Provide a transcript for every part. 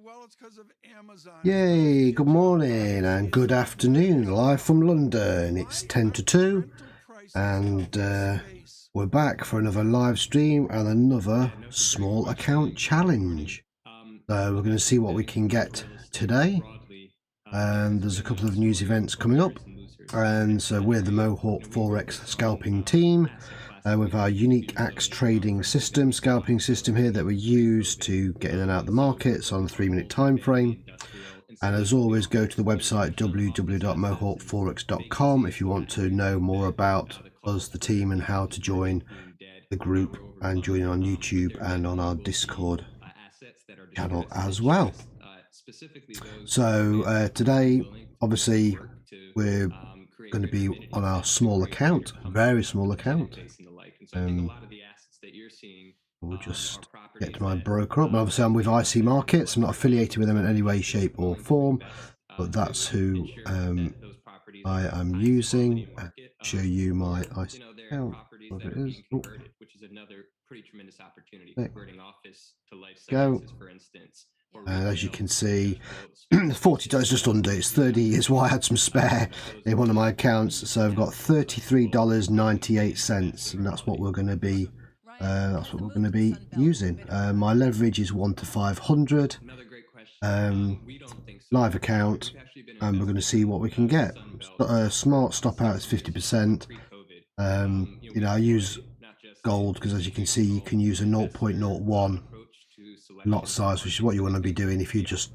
Well, it's because of Amazon. Yay, good morning and good afternoon, live from London. It's 10 to 2 and we're back for another live stream and another small account challenge. So we're going to see what we can get today, and there's a couple of news events coming up, and so we're the Mohawk Forex scalping team with our unique axe trading system, scalping system here that we use to get in and out the markets on a 3-minute time frame. And as always, go to the website www.mohawkforex.com if you want to know more about us, the team, and how to join the group and join on YouTube and on our Discord channel as well. So today, obviously, we're going to be on our small account, very small account. We'll just get my broker up. Obviously, I'm with IC Markets. I'm not affiliated with them in any way, shape, or form, but that's who I am using. I'll show you my IC account. What it is. Oh. Which is another pretty tremendous opportunity. Converting office to life sciences, for instance. And as you can see, $40 just under. It's 30 is why I had some spare in one of my accounts. So I've got $33.98, and that's what we're going to be. Using. My leverage is 1 to 500. Live account, and we're going to see what we can get. Smart stop out is 50%. You know, I use gold because, as you can see, you can use a 0.01 lot size, which is what you want to be doing if you're just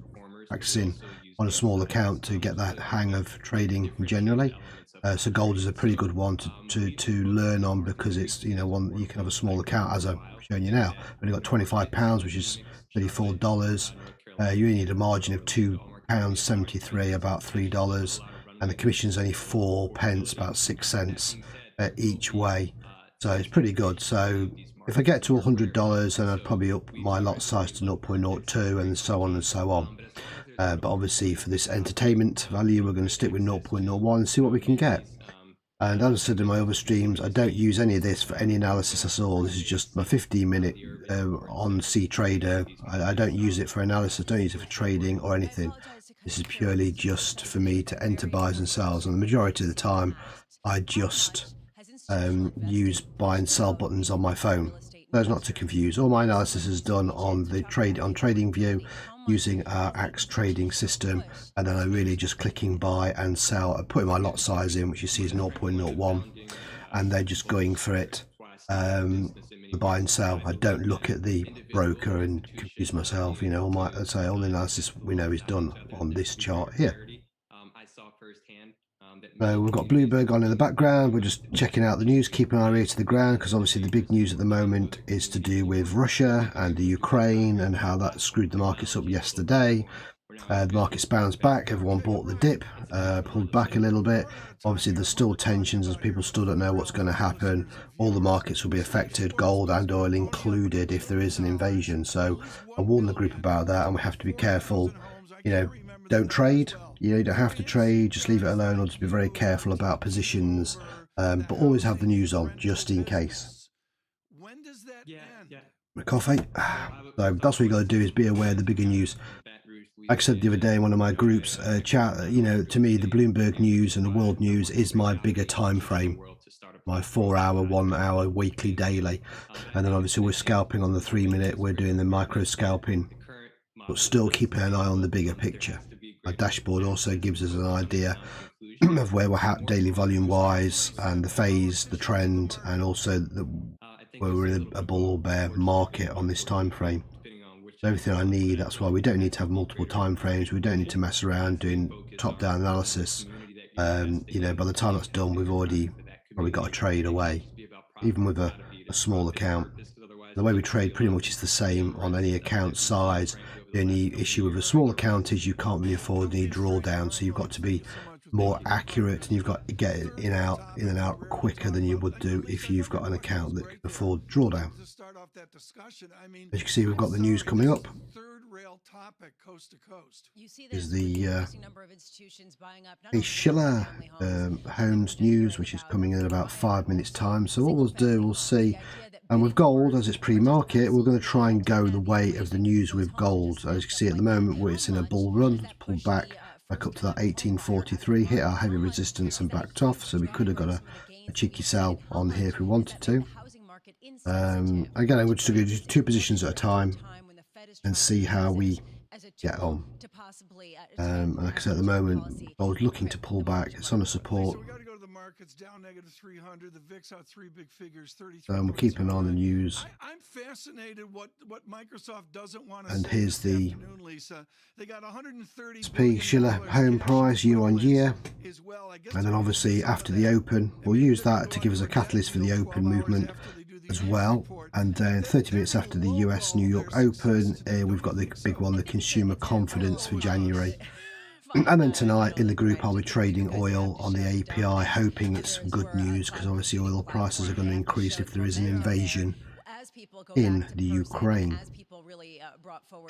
practicing on a small account to get that hang of trading generally. So gold is a pretty good one to learn on, because it's, you know, one you can have a small account, as I'm showing you now. Only got £25, which is $34. You only need a margin of £2.73, about $3, and the commission's only 4 pence, about 6 cents each way. So it's pretty good. So if I get to $100, then I'd probably up my lot size to 0.02 and so on and so on. But obviously for this entertainment value, we're going to stick with 0.01 and see what we can get. And as I said in my other streams, I don't use any of this for any analysis at all. This is just my 15-minute on C-Trader. I don't use it for analysis, don't use it for trading or anything. This is purely just for me to enter buys and sells. And the majority of the time, I just use buy and sell buttons on my phone. Those not to confuse. All my analysis is done on the TradingView using our Axe trading system, and then I really just clicking buy and sell and putting my lot size in, which you see is 0.01, and then just going for it, the buy and sell. I don't look at the broker and confuse myself. You know, all the analysis we know is done on this chart here. So we've got Bloomberg on in the background. We're just checking out the news, keeping our ear to the ground, because obviously the big news at the moment is to do with Russia and the Ukraine and how that screwed the markets up yesterday. The markets bounced back. Everyone bought the dip, pulled back a little bit. Obviously there's still tensions as people still don't know what's going to happen. All the markets will be affected, gold and oil included, if there is an invasion. So I warned the group about that, and we have to be careful. You know, don't trade. You don't have to trade, just leave it alone, or just be very careful about positions, but always have the news on just in case. When does that end? My coffee. So that's what you got to do, is be aware of the bigger news. Like I said the other day in one of my groups chat, you know, to me the Bloomberg news and the world news is my bigger time frame, my 4-hour, 1-hour, weekly, daily, and then obviously we're scalping on the 3-minute. We're doing the micro scalping, but still keeping an eye on the bigger picture. Our dashboard also gives us an idea of where we're at daily volume wise, and the phase, the trend, and also where we're in a bull or bear market on this time frame. So everything I need. That's why we don't need to have multiple time frames. We don't need to mess around doing top-down analysis. You know, by the time that's done, we've already probably got a trade away, even with a small account. The way we trade pretty much is the same on any account size. The only issue with a small account is you can't really afford any drawdown, so you've got to be more accurate, and you've got to get it in and out quicker than you would do if you've got an account that can afford drawdown. As you can see, we've got the news coming up. Is the Schiller Homes news, which is coming in about 5 minutes time. So what we'll do, we'll see. And with gold, as it's pre-market, we're going to try and go the way of the news with gold. As you can see at the moment, it's in a bull run. It's pulled back up to that 1843, hit our heavy resistance and backed off. So we could have got a cheeky sell on here if we wanted to. Again, we're just going to do 2 positions at a time and see how we get on. And like I said, at the moment, gold looking to pull back. It's on a support. Markets down -300, the VIX out 3 big figures, 33. We'll keep an eye on the news. I'm fascinated what Microsoft doesn't want to. And here's the Lisa. They got 130 SP Schiller home price year on year, and then obviously after the open, we'll use that to give us a catalyst for the open movement as well. And then 30 minutes after the US New York Open, we've got the big one, the consumer confidence for January. And then tonight in the group I'll be trading oil on the API, hoping it's good news, because obviously oil prices are going to increase if there is an invasion in the Ukraine.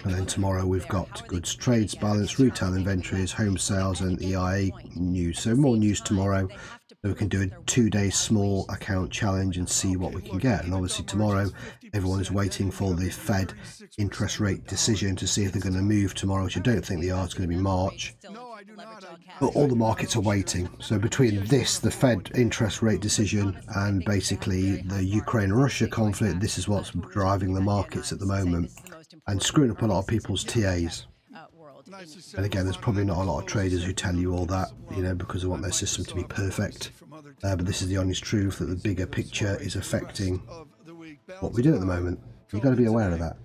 And then tomorrow we've got goods trades balance, retail inventories, home sales, and EIA news. So more news tomorrow. So we can do a 2-day small account challenge and see what we can get. And obviously tomorrow everyone is waiting for the Fed interest rate decision to see if they're going to move tomorrow, which I don't think they are. It's going to be March. But all the markets are waiting. So between this, the Fed interest rate decision, and basically the Ukraine-Russia conflict, this is what's driving the markets at the moment and screwing up a lot of people's TAs. And again, there's probably not a lot of traders who tell you all that, you know, because they want their system to be perfect. But this is the honest truth, that the bigger picture is affecting what we do at the moment. You've got to be aware of that.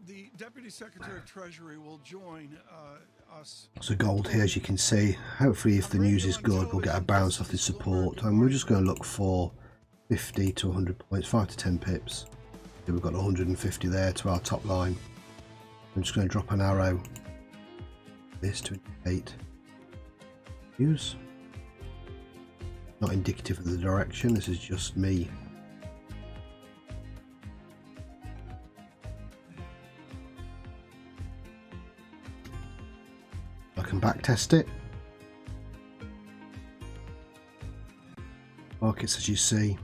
The Deputy Secretary of Treasury will join us. So gold here, as you can see, hopefully if the news is good, we'll get a bounce off this support. And we're just going to look for 50 to 100 points, 5 to 10 pips. We've got 150 there to our top line. I'm just going to drop an arrow this to indicate news. Not indicative of the direction, this is just me. I can back test it. markets, as you see,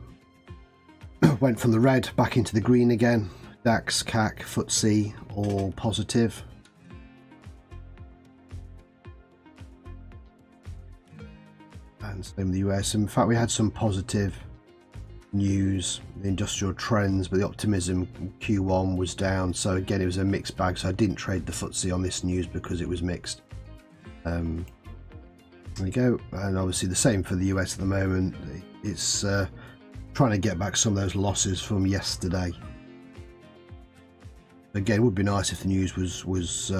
went from the red back into the green again. DAX, CAC, FTSE, all positive. And same with the US. In fact, we had some positive news, the industrial trends, but the optimism Q1 was down. So again, it was a mixed bag. So I didn't trade the FTSE on this news because it was mixed. There we go. And obviously the same for the US at the moment. It's trying to get back some of those losses from yesterday. Again, it would be nice if the news was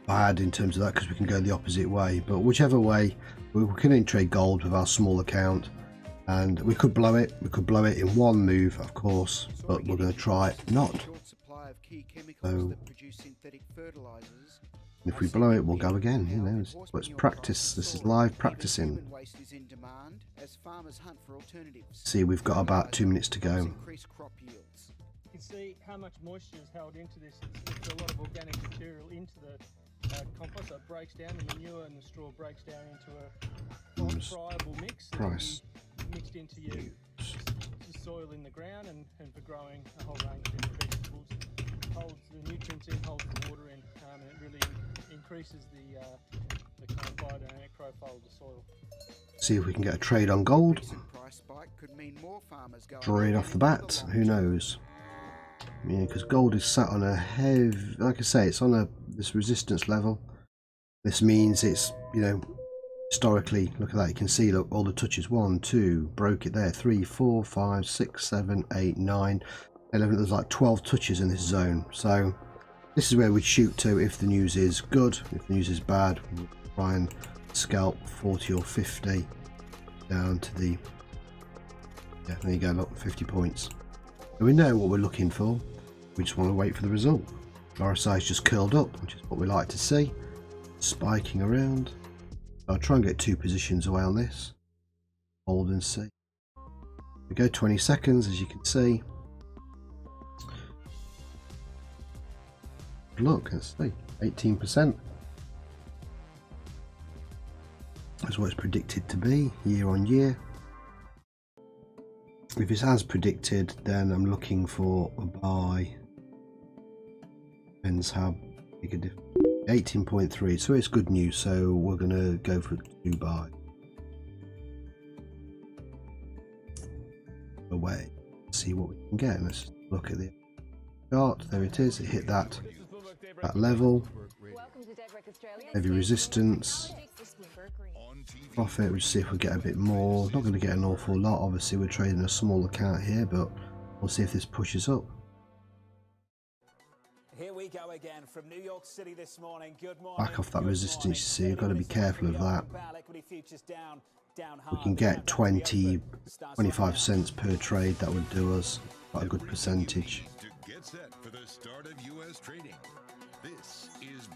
bad in terms of that, because we can go the opposite way. But whichever way, we can only trade gold with our small account, and we could blow it. We could blow it in one move, of course, but we're going to try not. So if we blow it, we'll go again. You know, it's practice. This is live practicing. See, we've got about 2 minutes to go. You can see how much moisture is held into this. It's a lot of organic material into the compost, so it breaks down, the manure and the straw breaks down into a friable mix. Price. Mixed into your soil in the ground and for growing a whole range of different vegetables. Holds the nutrients in, holds the water in, and it really increases the kind of biodynamic profile of the soil. See if we can get a trade on gold. Straight off the bat, who knows? Yeah, because gold is sat on a heavy, like I say, it's on this resistance level. This means it's, you know, historically, look at that, you can see, look, all the touches, 1, 2, broke it there, 3, 4, 5, 6, 7, 8, 9, 11, there's like 12 touches in this zone. So this is where we shoot to if the news is good. If the news is bad, we'll try and scalp 40 or 50 down to the, yeah, there you go, look, 50 points. So we know what we're looking for, we just want to wait for the result. RSI is just curled up, which is what we like to see, spiking around. I'll try and get 2 positions away on this, hold and see. We go 20 seconds, as you can see. Look, let's see, 18%. That's what it's predicted to be year on year. If it's as predicted, then I'm looking for a buy. Depends how big a difference. 18.3, so it's good news. So we're going to go for 2 buy. Away. See what we can get. Let's look at the chart. There it is. It hit that level. Heavy resistance. Profit, we'll see if we get a bit more. Not going to get an awful lot, obviously we're trading a small account here, but we'll see if this pushes up. Here we go again from New York City this morning. Good morning. Back off that resistance, you see, you've got to be careful of that. We can get 20, 25 cents per trade, that would do us quite a good percentage.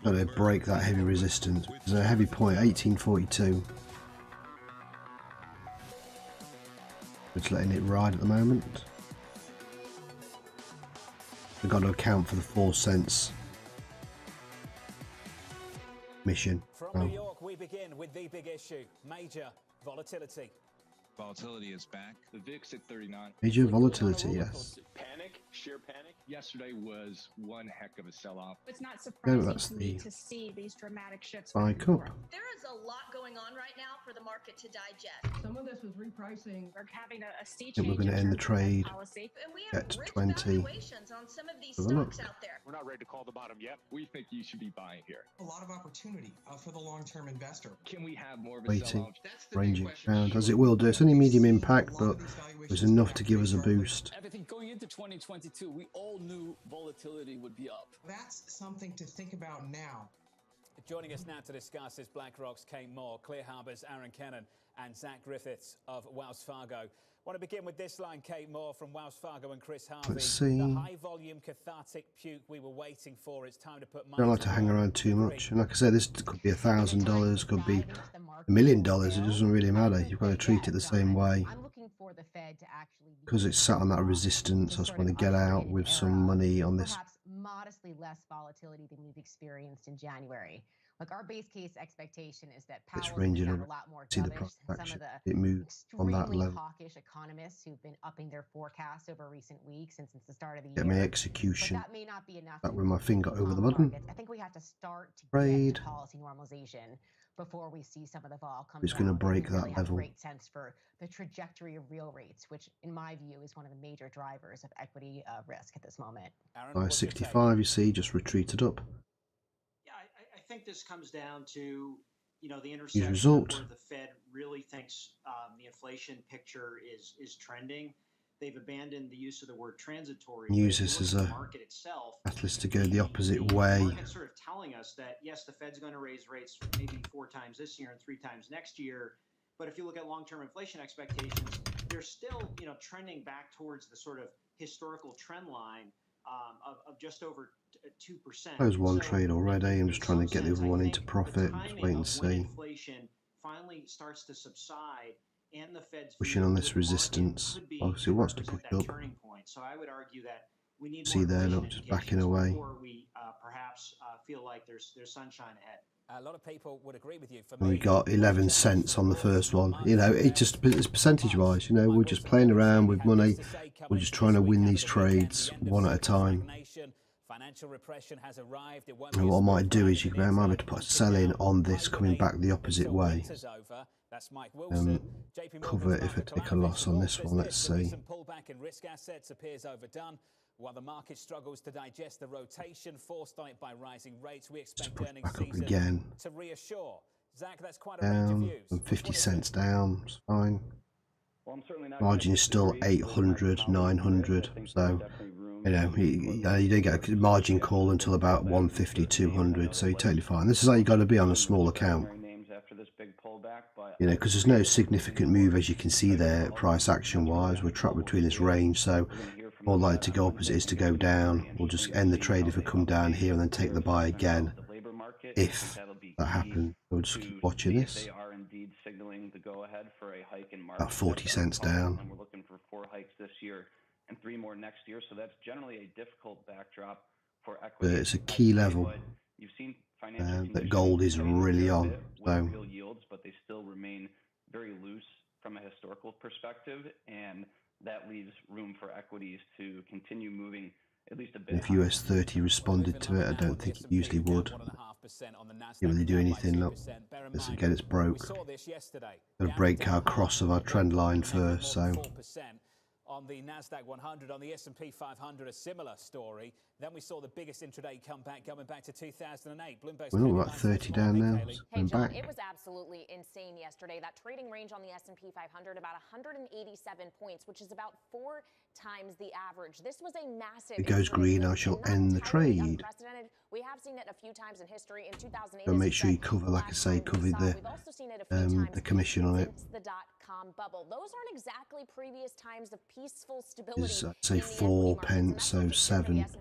Got to break that heavy resistance. There's a heavy point, 1842. Just letting it ride at the moment. We've got to account for the 4 cents mission. From New York, we begin with the big issue: major volatility. Volatility is back. The VIX at 39. Major volatility, yes. Panic, sheer panic. Yesterday was one heck of a sell-off. It's not surprising that's to me the to see these dramatic shifts. spike up. There is a lot going on right now for the market to digest. Some of this was repricing. We're having a sea I think change. we're going to end the trade. Policy. And we have Get to rich 20. valuations on some of these Have a look. stocks out there. We're not ready to call the bottom yet. We think you should be buying here. A lot of opportunity for the long-term investor. Can we have more of a Waiting, sell-off? That's the big ranging question. around, as it will do. It's only medium impact, but it was enough to give us a boost. I think going into 2022, we all knew volatility would be up. That's something to think about now. Joining us now to discuss is BlackRock's Kate Moore, Clear Harbour's Aaron Kennan, and Zach Griffiths of Wells Fargo. I want to begin with this line, Kate Moore from Wells Fargo and Chris Harvey. Let's see. The high-volume cathartic puke we were waiting for. It's time to put money. Don't like to hang around too much. And like I said, this could be $1,000, could be $1 million. It doesn't really matter. You've got to treat it the same way. Because it's sat on that resistance, I just want to get out with some money on this. Modestly less volatility than we've experienced in January. Look, our base case expectation is that It's Powell's ranging sound around. a lot more See the dovish price than some action. of the It moves on that extremely level. hawkish economists who've been upping their forecasts over recent weeks and since the start of the Get year. my execution. But that may not be enough. Back with my finger over the button. Markets. I think we have to start to Trade. get to policy normalization before we see some of the vol come It's down. going to break we really that have level. great sense for the trajectory of real rates, which in my view is one of the major drivers of equity risk at this moment. By 65, you see, just retreated up. Yeah, I think this comes down to, you know, the intersection result. where the Fed really thinks the inflation picture is trending. They've abandoned the use of the word transitory. Use this as a market itself, catalyst to go the opposite way. The market's sort of telling us that yes, the Fed's going to raise rates maybe 4 times this year and 3 times next year. But if you look at long-term inflation expectations, they're still, you know, trending back towards the sort of historical trend line of just over 2%. There's one trade already. I'm just trying to get the other one into profit. Just wait and see. Inflation finally starts to subside, and the Fed's pushing on this resistance. Obviously, it wants to push up. So I would argue that we need see there, look, just backing away. Before we perhaps feel like there's sunshine ahead. A lot of people would agree with you. For and we got 11 cents on the first one. You know, it's percentage wise. You know, we're just playing around with money. We're just trying to win these trades one at a time. Financial repression has arrived. And what I might do is you might be able to put a sell in on this coming back the opposite way. Cover it if I take a loss on this one. Let's see. Pullback in risk assets appears overdone. While the market struggles to digest the rotation forced on it by rising rates, we expect earnings back up season again. to reassure. Zach, that's quite a range of Down views. from 50 cents down. It's fine. Well, I'm certainly not Margin is still 800, 900. So, you know, you don't get a margin call until about 150, 200. So you're totally fine. This is how you got to be on a small account. You know, because there's no significant move, as you can see there, price action wise. We're trapped between this range, so more likely to go up as it is to go down. We'll just end the trade if we come down here and then take the buy again. If that happens, we'll just keep watching this. About 40 cents down. We're looking for 4 hikes this year and 3 more next year, so that's generally a difficult backdrop for equity. It's a key level You've seen that gold is really on. So real yields, but they still remain very loose from a historical perspective, and that leaves room for equities to continue moving at least a bit. if US 30 responded to it, I don't think it usually would. Didn't really do anything. Look, this again, it's broke. Got to break our cross of our trend line first. So on the Nasdaq 100, on the S&P 500, a similar story. Then we saw the biggest intraday comeback going back to 2008. Bloomberg's we're not about 30 down now. So Hey, John, back. it was absolutely insane yesterday. That trading range on the S&P 500, about 187 points, which is about 4 times the average. This was a massive. If it goes green, I shall end the trade. We have seen it a few times in history. In 2008, So make sure you cover, like I say, cover the commission on it. The dot-com bubble. Those aren't exactly previous times of peaceful stability. Is say 4 pence, so 7. It's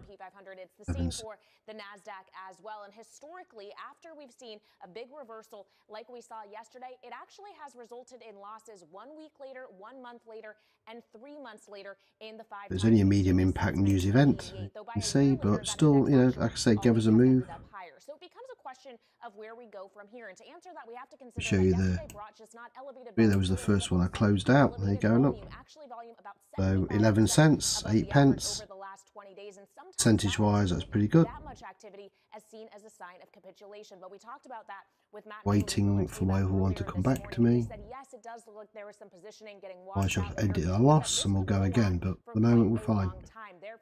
the same for the Nasdaq as well. And historically, after we've seen a big reversal like we saw yesterday, it actually has resulted in losses 1 week later, 1 month later, and 3 months later in the 5. There's only a medium impact news event, you see, but still, you know, like I say, give us a move. So it becomes a question of where we go from here. And to answer that, we have to consider Show you the. There was the first one I closed out. There you go. Look. So 11 cents, 8 pence. Percentage wise, that's pretty good. That much activity as seen as a sign of capitulation. But we talked about that with Matt. Waiting for my other one to come back to me. Yes, it does look like there was some positioning getting I shall edit a loss and we'll go again, but at the moment we're fine.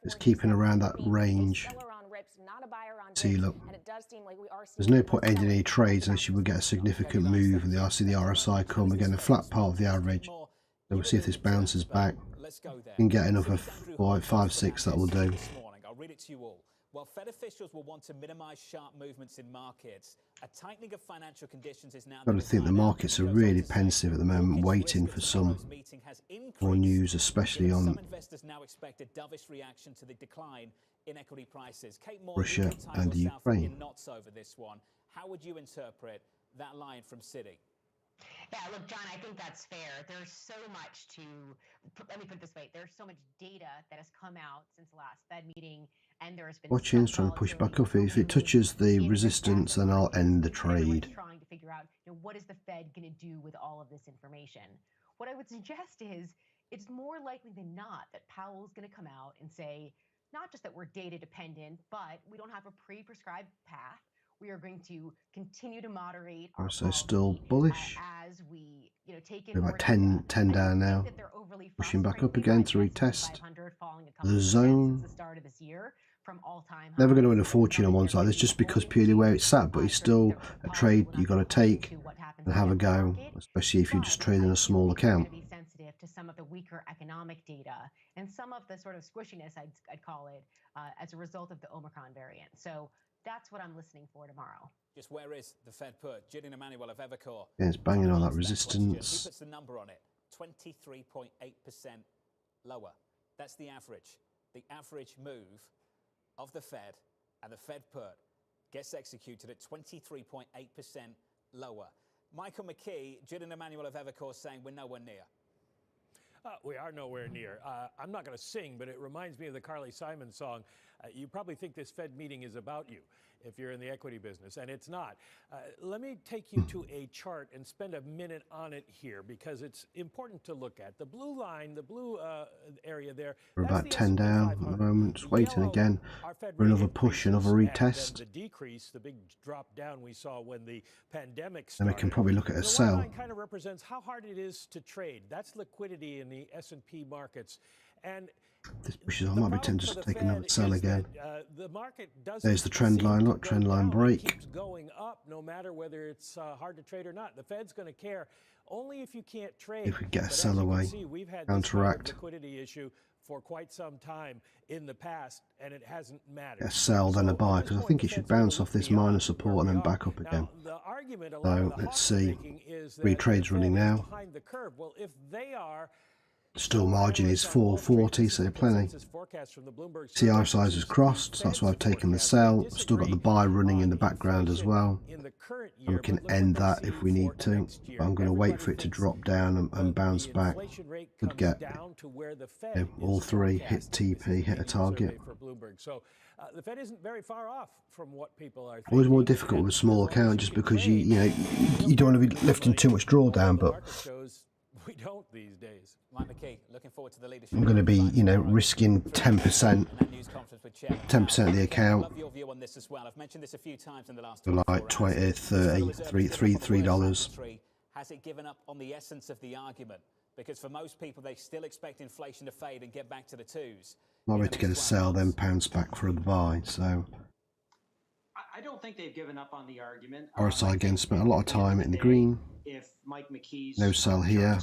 It's keeping around that range. See, look, there's no point ending any trades unless you will get a significant move and the see the RSI come again, a flat part of the average. So we'll see if this bounces back. You can get another 5, 6, that will do. I'll read it to you all. While Fed officials will want to minimize sharp movements in markets, a tightening of financial conditions is now. Got to think the markets are really pensive at the moment, waiting for some more news, especially on Some investors now expect a dovish reaction to the decline in equity prices. Kate Moore, Russia and Ukraine. Knots over this one. How would you interpret that line from Citi? Yeah, look, John, I think that's fair. There's so much let me put it this way. There's so much data that has come out since the last Fed meeting, and there has been Watching's trying to push back up. If it touches the resistance, then I'll end the trade. Trying to figure out, what is the Fed going to do with all of this information? What I would suggest is it's more likely than not that Powell is going to come out and say, not just that we're data dependent, but we don't have a pre-prescribed path. We are going to continue to moderate our So still bullish. as we, take in We're about 10 down now. Pushing back up again to retest the zone. The start of this year from all-time Never going to win a fortune on one side. It's just because purely where it's sat, but it's still a trade you got to take and have a go, especially if you're just trading a small account. Be sensitive to some of the weaker economic data and some of the sort of squishiness, I'd call it, as a result of the Omicron variant. So that's what I'm listening for tomorrow. Just where is the Fed put? Julian Emmanuel of Evercore. Yeah, it's banging on that He resistance. puts the number on it, 23.8% lower. That's the average. The average move of the Fed and the Fed put gets executed at 23.8% lower. Michael McKee, Julian Emmanuel of Evercore saying we're nowhere near. We are nowhere near. I'm not going to sing, but it reminds me of the Carly Simon song. You probably think this Fed meeting is about you if you're in the equity business, and it's not. Let me take you to a chart and spend a minute on it here because it's important to look at. The blue line, the blue area there. We're about 10 down at the moment, just waiting again for another push, another retest. The decrease, the big drop down we saw when the pandemic Then started. we can probably look at a The sell. line kind of represents how hard it is to trade. That's liquidity in the S&P markets. And This pushes on, I might be tempted to take another sell again. the market doesn't There's the trend line, look, trend line break. It keeps going up no matter whether it's hard to trade or not. The Fed's going to care only if you can't trade. If we get a But as sell you can away, see, we've had this kind of counteract. liquidity issue for quite some time in the past, and it hasn't mattered. Get a sell, then a buy, because I think it should bounce off this minor support and then back up again. The argument a lot So of the let's hawks are see. making is that Retrade's the running Fed is now. behind the curve. Well, if they are, Still margin is 440, so plenty. CI size is crossed, so that's why I've taken the sell. Still got the buy running in the background as well. And we can end that if we need to. But I'm going to wait for it to drop down and bounce back. Could get all three, hit TP, hit a target. So the Fed isn't very far off from what people are thinking. Always more difficult with a small account just because you don't want to be lifting too much drawdown, but we don't these days. Mike McKee, looking forward to the leadership. I'm going to be, risking 10%, 10% of the account. Love your view on this as well. I've mentioned this a few times in the last For like 20, 30, $3. Has it given up on the essence of the argument? Because for most people, they still expect inflation to fade and get back to the twos. Might be to get a sell, then bounce back for a buy. So I don't think they've given up on the argument. RSI again spent a lot of time in the green. If Mike McKee's No sell here.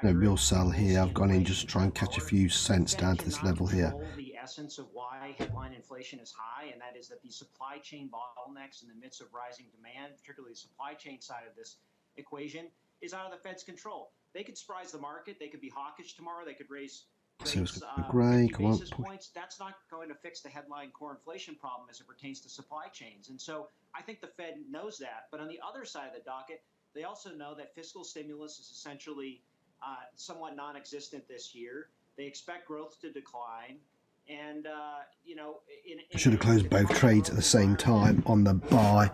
No accurate, real sell here. I've gone in just to try and catch a few cents down to this level here. The essence of why headline inflation is high, and that is that the supply chain bottlenecks in the midst of rising demand, particularly the supply chain side of this equation, is out of the Fed's control. They could surprise the market. They could be hawkish tomorrow. They could raise rates, grey, 50 come on, basis points. That's not going to fix the headline core inflation problem as it pertains to supply chains. And so I think the Fed knows that. But on the other side of the docket, they also know that fiscal stimulus is essentially somewhat non-existent this year. They expect growth to decline. And, I should have closed both trades at the same time on the buy.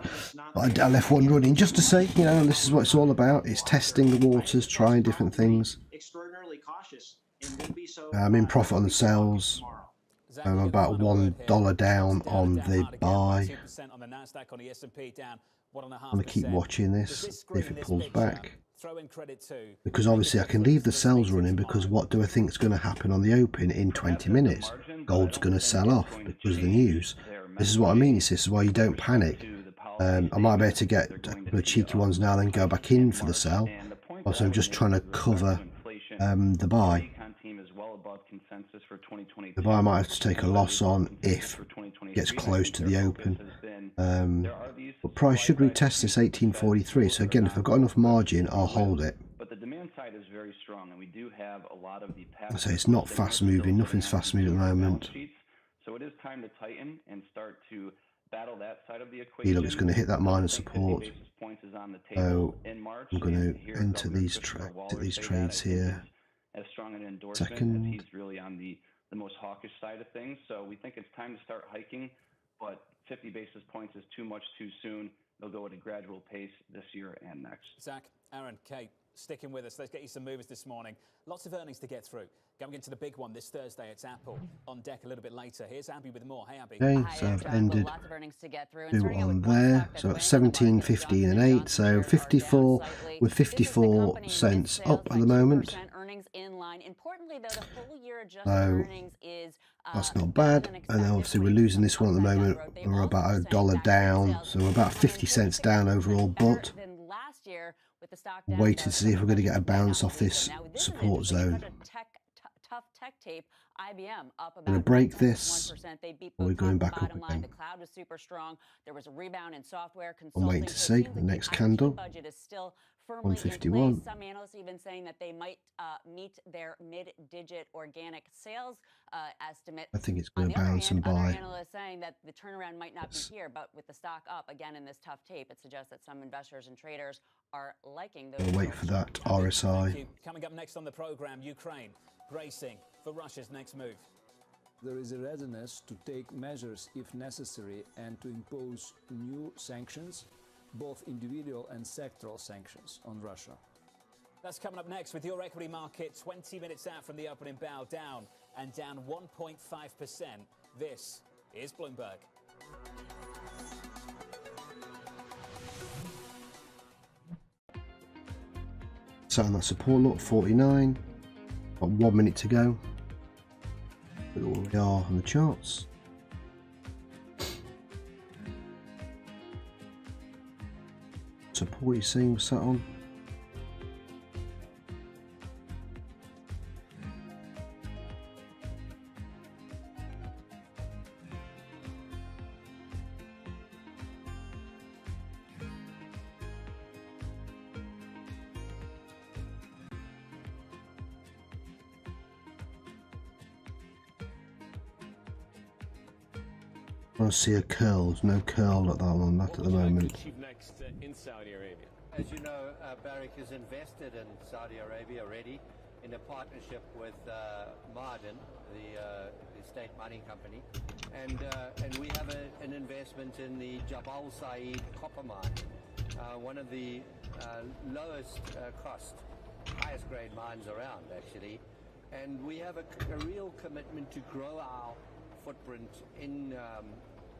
But I left one running just to say, this is what it's all about. It's testing the waters, trying different things. Extraordinarily cautious and will be so. I'm in profit on the sells. I'm about $1 down on the buy. I'm going to keep watching this, see if it pulls back. Because obviously I can leave the sells running because what do I think is going to happen on the open in 20 minutes? Gold's going to sell off because of the news. This is what I mean. This is why you don't panic. I might be able to get a couple of cheeky ones now then go back in for the sell. Also, I'm just trying to cover the buy. The buy might have to take a loss on if it gets close to the open. But price should retest this 1843. So again, if I've got enough margin, I'll hold it. But the demand side is very strong, and we do have a lot of the So it's not fast moving. Nothing's fast moving at the moment. So it is time to tighten and start to battle that side of the See, equation. look, it's going to hit that minor I think 50 support. basis points is on the So table in March. I'm going and to hear enter Governor these Christopher Waller these say that. trades I think here. it's as strong an endorsement Second. as he's really on the most hawkish side of things. So we think it's time to start hiking, but 50 basis points is too much too soon. They'll go at a gradual pace this year and next. Zach, Aaron, Kate, sticking with us. Let's get you some movers this morning. Lots of earnings to get through. Going into the big one this Thursday, it's Apple. On deck a little bit later. Here's Abby with more. Hey, Abby. Okay, so I've ended 2 on there. So at 17, 15 and 8. So 54 with 54 cents up at the moment. So that's not bad. And then obviously we're losing this one at the moment. We're about $1 down. So we're about 50 cents down overall, but waiting to see if we're going to get a bounce off this support zone. I'm going to break this, or we're going back up again. The cloud was super strong. There was a rebound in software. I'm waiting to see the next candle. Budget is still firmly 151. in place. Some analysts even saying that they might meet their mid-digit organic sales estimate. I think it's going to bounce and buy. Other analysts saying that the turnaround might not be here, but with the stock up again in this tough tape, it suggests that some investors and traders are liking those. We'll wait for that RSI. Coming up next on the program, Ukraine bracing for Russia's next move. There is a readiness to take measures if necessary and to impose new sanctions, both individual and sectoral sanctions on Russia. That's coming up next with your equity market 20 minutes out from the opening bell, down 1.5%. This is Bloomberg. So on that support look, 49. Got 1 minute to go. Look at where we are on the charts. Support you seeing sat on. I want to see a curl. There's no curl at that one, not at the moment. Next in Saudi Arabia. As you know, Barrick is invested in Saudi Arabia already in a partnership with Ma'aden, the state mining company, and we have an investment in the Jabal Sayid copper mine, one of the lowest cost, highest grade mines around actually, and we have a real commitment to grow our footprint in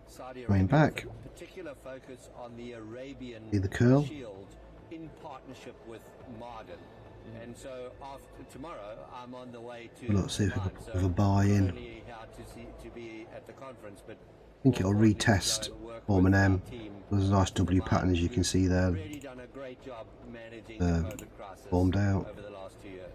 Saudi Arabia, back. with a particular focus on the Arabian See the curl? Shield in partnership with Ma'aden. And so after tomorrow, I'm on the way to. Let's see if we can so have a buy in. only how to be at the conference, but I think it'll retest Form an M. There's a nice W pattern as you can see there. really done a great job managing the COVID crisis formed out. over the last 2 years.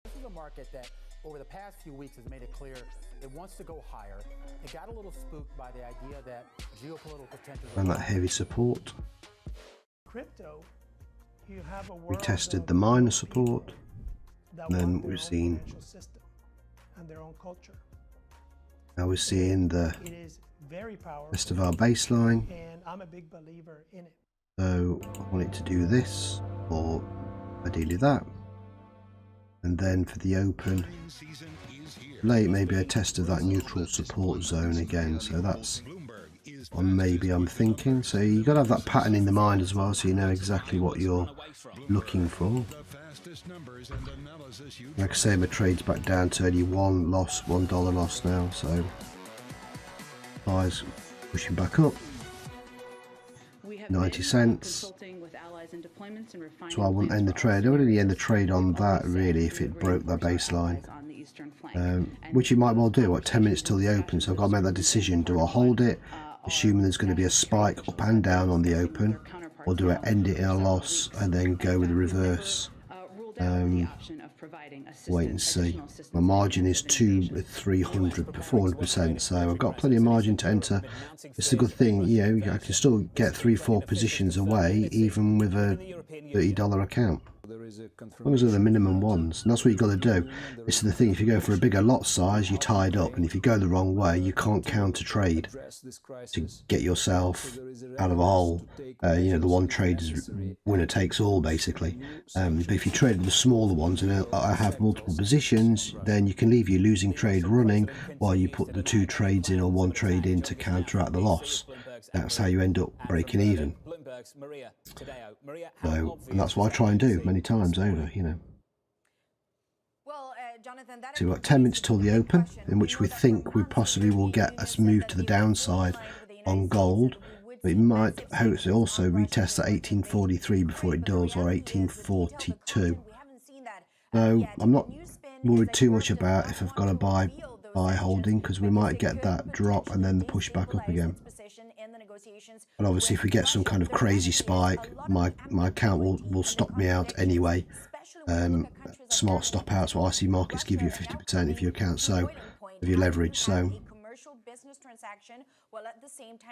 This is a market that over the past few weeks has made it clear it wants to go higher. It got a little spooked by the idea that geopolitical tensions And that heavy support. Crypto, you have a world We tested of the minor support. that And then want their we've own seen. financial system and their own culture. Now we're seeing the It is very powerful. rest of our baseline. And I'm a big believer in it. So I want it to do this, or ideally that. And then for the open, late maybe a test of that neutral support zone again. So that's what maybe I'm thinking. So you got to have that pattern in the mind as well, so you know exactly what you're looking for. Like I say, my trade's back down to only $1 loss now. So buyers pushing back up. 90 cents. So I wouldn't end the trade. I would only end the trade on that really if it broke that baseline, which it might well do. What, 10 minutes till the open, so I've got to make that decision. Do I hold it, assuming there's going to be a spike up and down on the open, or do I end it in a loss and then go with the reverse Wait and see. My margin is 400%, so I've got plenty of margin to enter. It's a good thing, you know, I can still get 3-4 positions away even with a $30 account. As long as they're the minimum ones, and that's what you've got to do. This is the thing, if you go for a bigger lot size, you're tied up, and if you go the wrong way, you can't counter trade to get yourself out of a hole. You know, the one trade is winner takes all, basically. But if you trade with the smaller ones and I have multiple positions, then you can leave your losing trade running while you put the 2 trades in or 1 trade in to counteract the loss. That's how you end up breaking even. So, and that's what I try and do many times over, you know. So we've got 10 minutes till the open, in which we think we possibly will get a move to the downside on gold. But it might hopefully also retest at 1843 before it does, or 1842. So I'm not worried too much about if I've got a buy holding, because we might get that drop and then the push back up again. And obviously if we get some kind of crazy spike, my account will stop me out anyway. Smart stop outs, what I see markets give you 50% if your account so of your leverage, so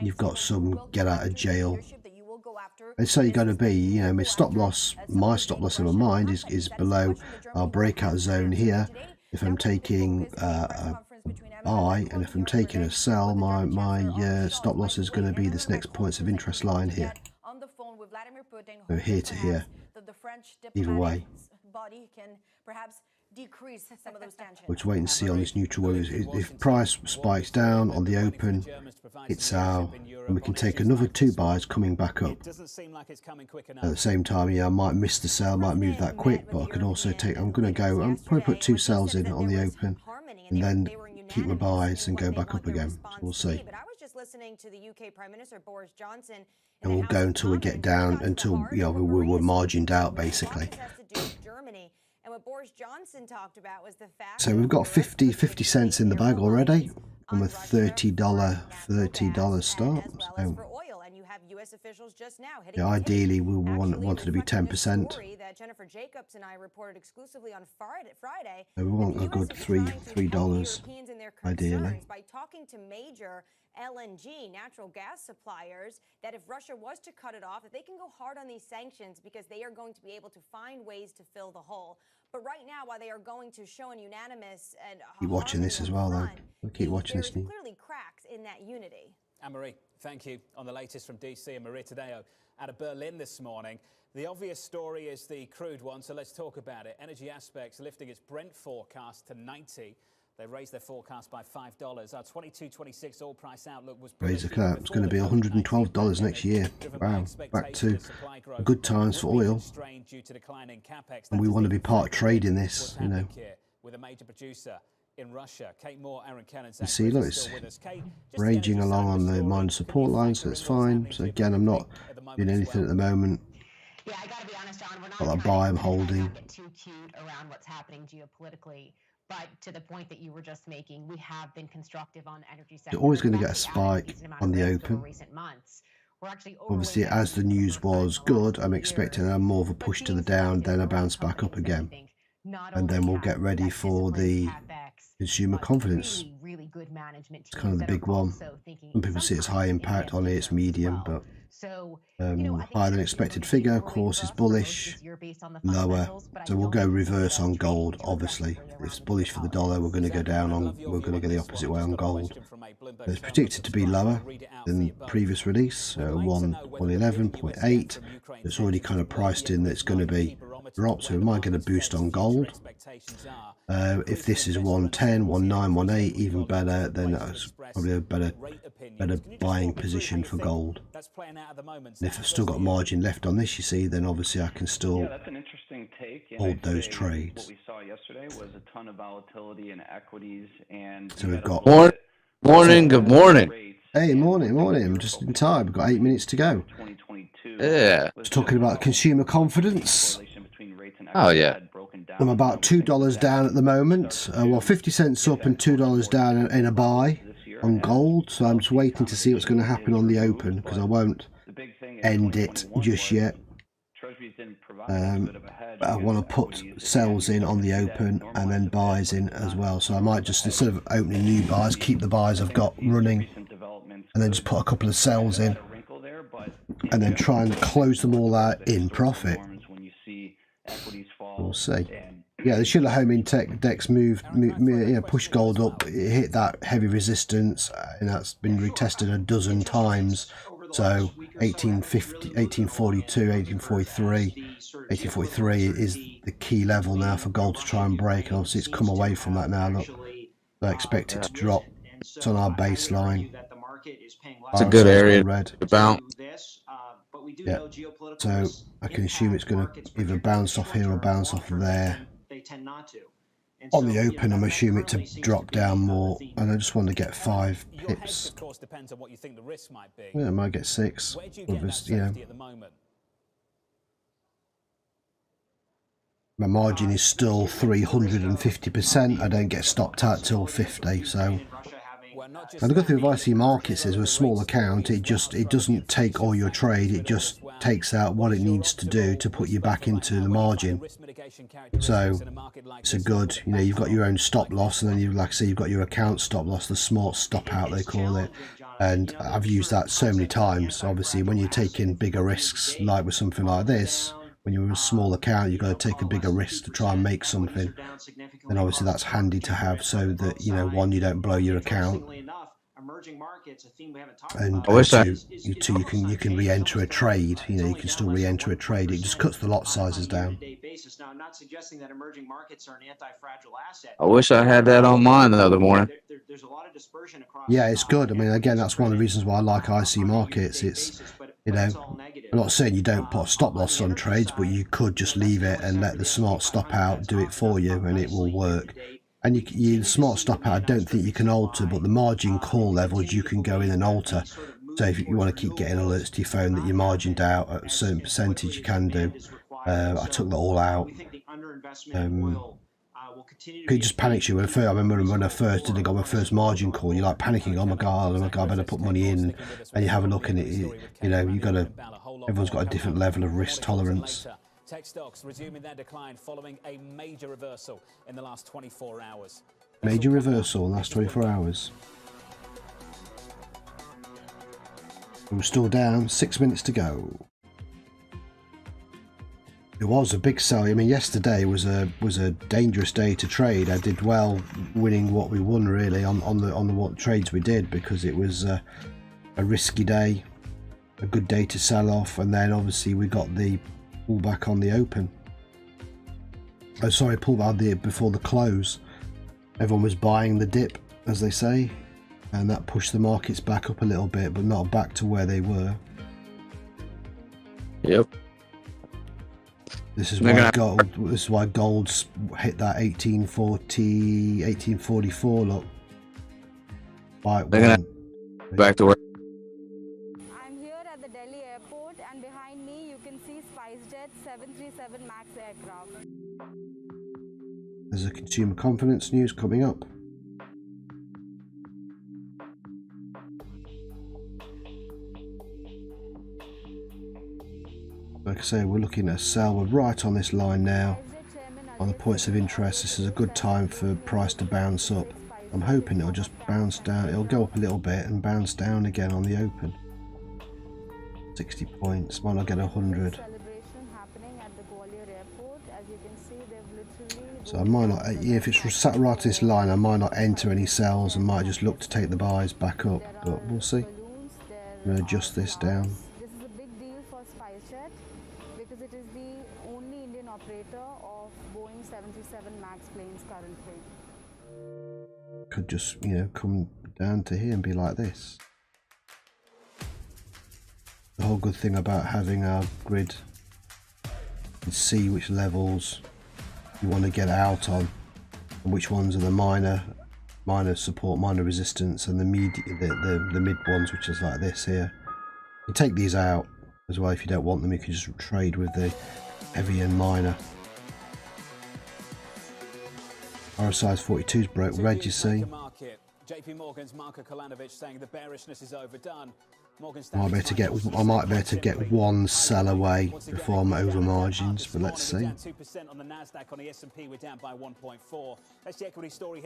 you've got some get out of jail. And so you're going to be, you know, my stop loss in my mind is below our breakout zone here. If I'm taking a buy, and if I'm taking a sell, my stop loss is going to be this next points of interest line here. So here to here, either way. Which wait and see on this neutral. If price spikes down on the open, it's our, and we can take another 2 buys coming back up. At the same time, yeah, I might miss the sell, might move that quick, but I can also take, I'm probably put 2 sells in on the open, and then keep my buys and go back up again. So we'll see. And we'll go until we get down, until, you know, we're margined out basically. So we've got 50 cents in the bag already from a $30 start. So yeah, ideally we want it to be 10%. So we want a good $3 ideally. LNG, natural gas suppliers, that if Russia was to cut it off, that they can go hard on these sanctions because they are going to be able to find ways to fill the hole. But right now, while they are going to show an unanimous and keep watching this as well, though. We'll keep watching this. There's clearly cracks in that unity. Anne-Marie, thank you on the latest from DC, and Maria Tadeo out of Berlin this morning. The obvious story is the crude one, so let's talk about it. Energy Aspects lifting its Brent forecast to 90. They raised their forecast by $5. Our 22-26 oil price outlook was raise the cap. It's going to be $112 next year. Wow, back to good times for oil. And we want to be part trading this, you know. With a major producer in Russia, Kate Moore, Aaron Cannon. You see, look, it's raging along on the minor support line, so it's fine. So again, I'm not doing anything at the moment. Yeah, I gotta be honest, John, we're not got that buy I'm holding. Get too cute around what's happening geopolitically. But to the point that you were just making, we have been constructive on energy sector. You're always going to get a spike on the open. Obviously, as the news was good, I'm expecting more of a push to the down, then a bounce back up again. And then we'll get ready for the consumer confidence. It's kind of the big one. Some people see it's high impact, on it's medium, but higher than expected figure, of course, is bullish, lower. So we'll go reverse on gold, obviously. If it's bullish for the dollar, we're going to go down on, we're going to go the opposite way on gold. It's predicted to be lower than previous release, 111.8. It's already kind of priced in that it's going to be dropped, so we might get a boost on gold. If this is 110, 19, 18, even better, then that's probably a better buying position for gold. And if I've still got margin left on this, you see, then obviously I can still that's an interesting take. And hold those trades. What we saw yesterday was a ton of volatility in equities, and so we've got morning. Good morning. Hey, morning. I'm just in time. We've got 8 minutes to go. Yeah. Just talking about consumer confidence. Oh yeah. I'm about $2 down at the moment. Well, 50 cents up and $2 down in a buy on gold. So I'm just waiting to see what's going to happen on the open, because I won't end it just yet. I I want to put sells in on the open and then buys in as well. So I might just, instead of opening new buys, keep the buys I've got running and then just put a couple of sells in and then try and close them all out in profit. We'll see. Yeah, the Schiller Home Index push gold up. It hit that heavy resistance, and that's been retested a dozen times. So 1850, 1842, 1843, 1843 is the key level now for gold to try and break. And obviously, it's come away from that now. Look, I expect it to drop. It's on our baseline. It's a good area to bounce. Yeah, so I can assume it's going to either bounce off here or bounce off there. On the open, I'm assuming it to drop down more, and I just want to get 5 pips. Of course, depends on what you think the risk might be. Yeah, I might get 6. Where do you get that You know, safety at the moment? my margin is still 350%. I don't get stopped out till 50. So, and the good thing with IC markets is with a small account, it doesn't take all your trade. It just takes out what it needs to do to put you back into the margin. So it's a good, you know, you've got your own stop loss, and then you, like I say, you've got your account stop loss, the smart stop out they call it. And I've used that so many times. Obviously, when you're taking bigger risks, like with something like this, when you're in a small account, you've got to take a bigger risk to try and make something. And obviously that's handy to have, so that, you know, one, you don't blow your account, and two, you can re-enter a trade. You know, you can still re-enter a trade. It just cuts the lot sizes down. I wish I had that on mine the other morning. Yeah, it's good. I mean, again, that's one of the reasons why I like IC markets. It's, you know, I'm not saying you don't put a stop loss on trades, but you could just leave it and let the smart stop out do it for you, and it will work. And the smart stop out, I don't think you can alter, but the margin call levels you can go in and alter. So if you want to keep getting alerts to your phone that you're margined out at a certain percentage, you can do. I took that all out. It just panics you. I remember when I first did, I got my first margin call, you're like panicking, oh my god, I better put money in. And you have a look and you know, everyone's got a different level of risk tolerance. Tech stocks resuming their decline following a major reversal in the last 24 hours. Major reversal in the last 24 hours. We're still down, 6 minutes to go. It was a big sell. I mean, yesterday was a dangerous day to trade. I did well winning what we won, really, on the what trades we did, because it was a risky day, a good day to sell off, and then obviously we got the pull back on the open. Oh, sorry, pull back before the close. Everyone was buying the dip, as they say, and that pushed the markets back up a little bit, but not back to where they were. Yep. This is why gold's hit that 1840, 1844 look. Right, back to where. I'm here at the Delhi airport, and behind me you can see SpiceJet 737 MAX aircraft. There's a consumer confidence news coming up. Like I say, we're looking at a sell. We're right on this line now. On the points of interest, this is a good time for price to bounce up. I'm hoping it'll just bounce down. It'll go up a little bit and bounce down again on the open. 60 points. Might not get 100. So I might not, if it's sat right to this line, I might not enter any sells and might just look to take the buys back up, but we'll see. I'm going to adjust this down. This is a big deal for SpiceJet because it is the only Indian operator of Boeing 737 MAX planes currently. Could just, you know, come down to here and be like this. The whole good thing about having our grid is see which levels you want to get out on, and which ones are the minor support, minor resistance, and the mid ones, which is like this here. You take these out as well if you don't want them. You can just trade with the heavy and minor. RSI's 42's broke red, you see. JP Morgan's Marko Kolanovic saying the bearishness is overdone. I might be able to get one sell away before I'm over margins, but let's see.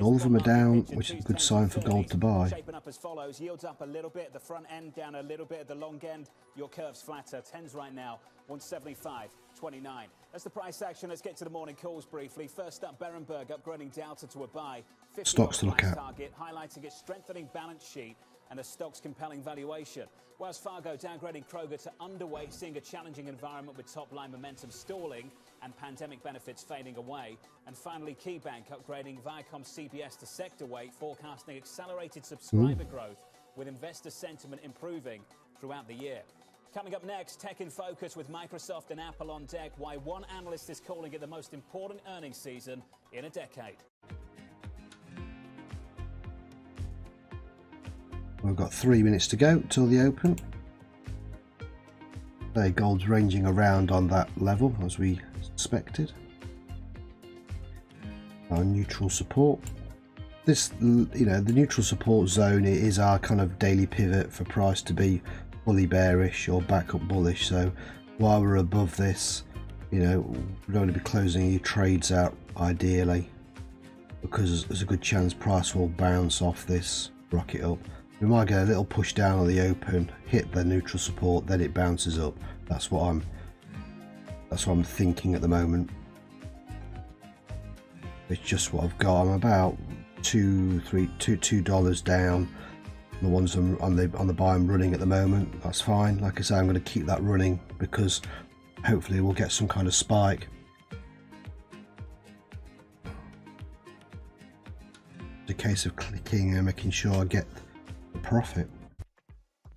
All of them are down, which is a good sign for gold to buy. Shaping up as follows. Yields up a little bit at the front end, down a little bit at the long end. Your curve's flatter. 10s right now, 175.29. That's the price action. Let's get to the morning calls briefly. First up, Berenberg upgrading Delta to a buy. Stocks to look at. Target, highlighting its strengthening balance sheet and the stock's compelling valuation. Wells Fargo downgrading Kroger to underweight, seeing a challenging environment with top-line momentum stalling and pandemic benefits fading away. And finally, KeyBank upgrading Viacom CBS to sector weight, forecasting accelerated subscriber growth with investor sentiment improving throughout the year. Coming up next, Tech in Focus with Microsoft and Apple on deck, why one analyst is calling it the most important earnings season in a decade. We've got 3 minutes to go till the open. There, gold's ranging around on that level as we expected. Our neutral support. This, the neutral support zone is our kind of daily pivot for price to be fully bearish or back up bullish. So while we're above this, we don't want to be closing your trades out ideally, because there's a good chance price will bounce off this, rocket up. We might get a little push down on the open, hit the neutral support, then it bounces up. That's what I'm thinking at the moment. It's just what I've got. I'm about $2 down. The ones on the buy I'm running at the moment. That's fine. Like I say, I'm going to keep that running because hopefully we'll get some kind of spike. It's a case of clicking and making sure I get the profit.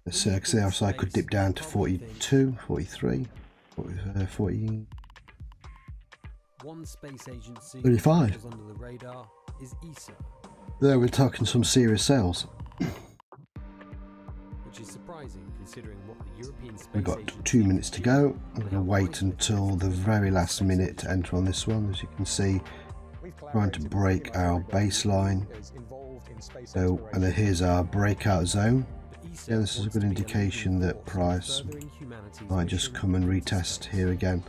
Let's see, so I could dip down to 42, 43, 40. One space agency 35. under the radar is ESA. There we're talking some serious sales. Which is surprising considering what the European Space We've got Agency 2 minutes to go. I'm going to wait until the very last minute to enter on this one. As you can see, trying to break our baseline. So, and then here's our breakout zone. Yeah, this is a good indication that price might just come and retest here again.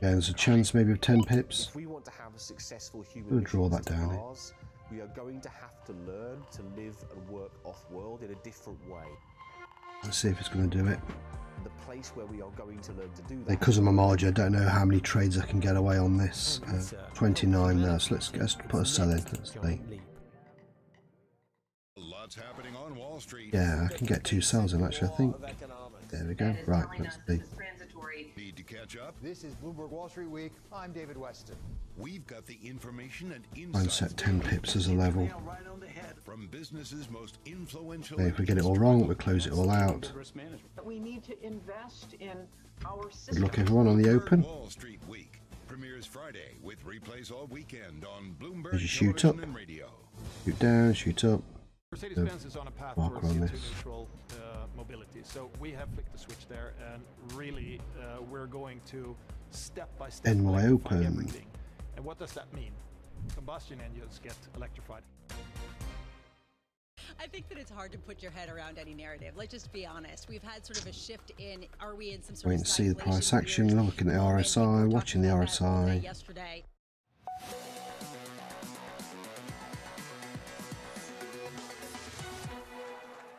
Yeah, there's a chance maybe of 10 pips. If we want to have a successful human We'll draw that mission to down. Mars, we are going to have to learn to live and work off-world in a different way. Let's see if it's going to do it. The place where we are going to learn to do that. Because of my margin, I don't know how many trades I can get away on this. 29 now, so let's put a sell in. Let's see. Yeah, I can get 2 sells in actually, I think. There we go. Right, let's see. Need to catch up? This is Bloomberg Wall Street Week. I'm David Weston. We've got the information and And insight. set 10 pips as a level. From business's most influential. Okay, if we get it all wrong, we'll close it all out. We need to invest in our Good luck everyone on the open. Wall Street Week premieres Friday with replays all weekend on Bloomberg As you shoot up, Television Radio. shoot down, shoot up. Mercedes-Benz is on a path Marker towards on CO2 this. neutral mobility. So we have flicked the switch there, and really we're going to step by step NY electrify open. everything. And what does that mean? Combustion engines get electrified. I think that it's hard to put your head around any narrative. Let's just be honest. We've had sort of a shift in, are we in some sort Wait of and see the stagflation price action, years? looking at the RSI, watching the RSI. Yesterday.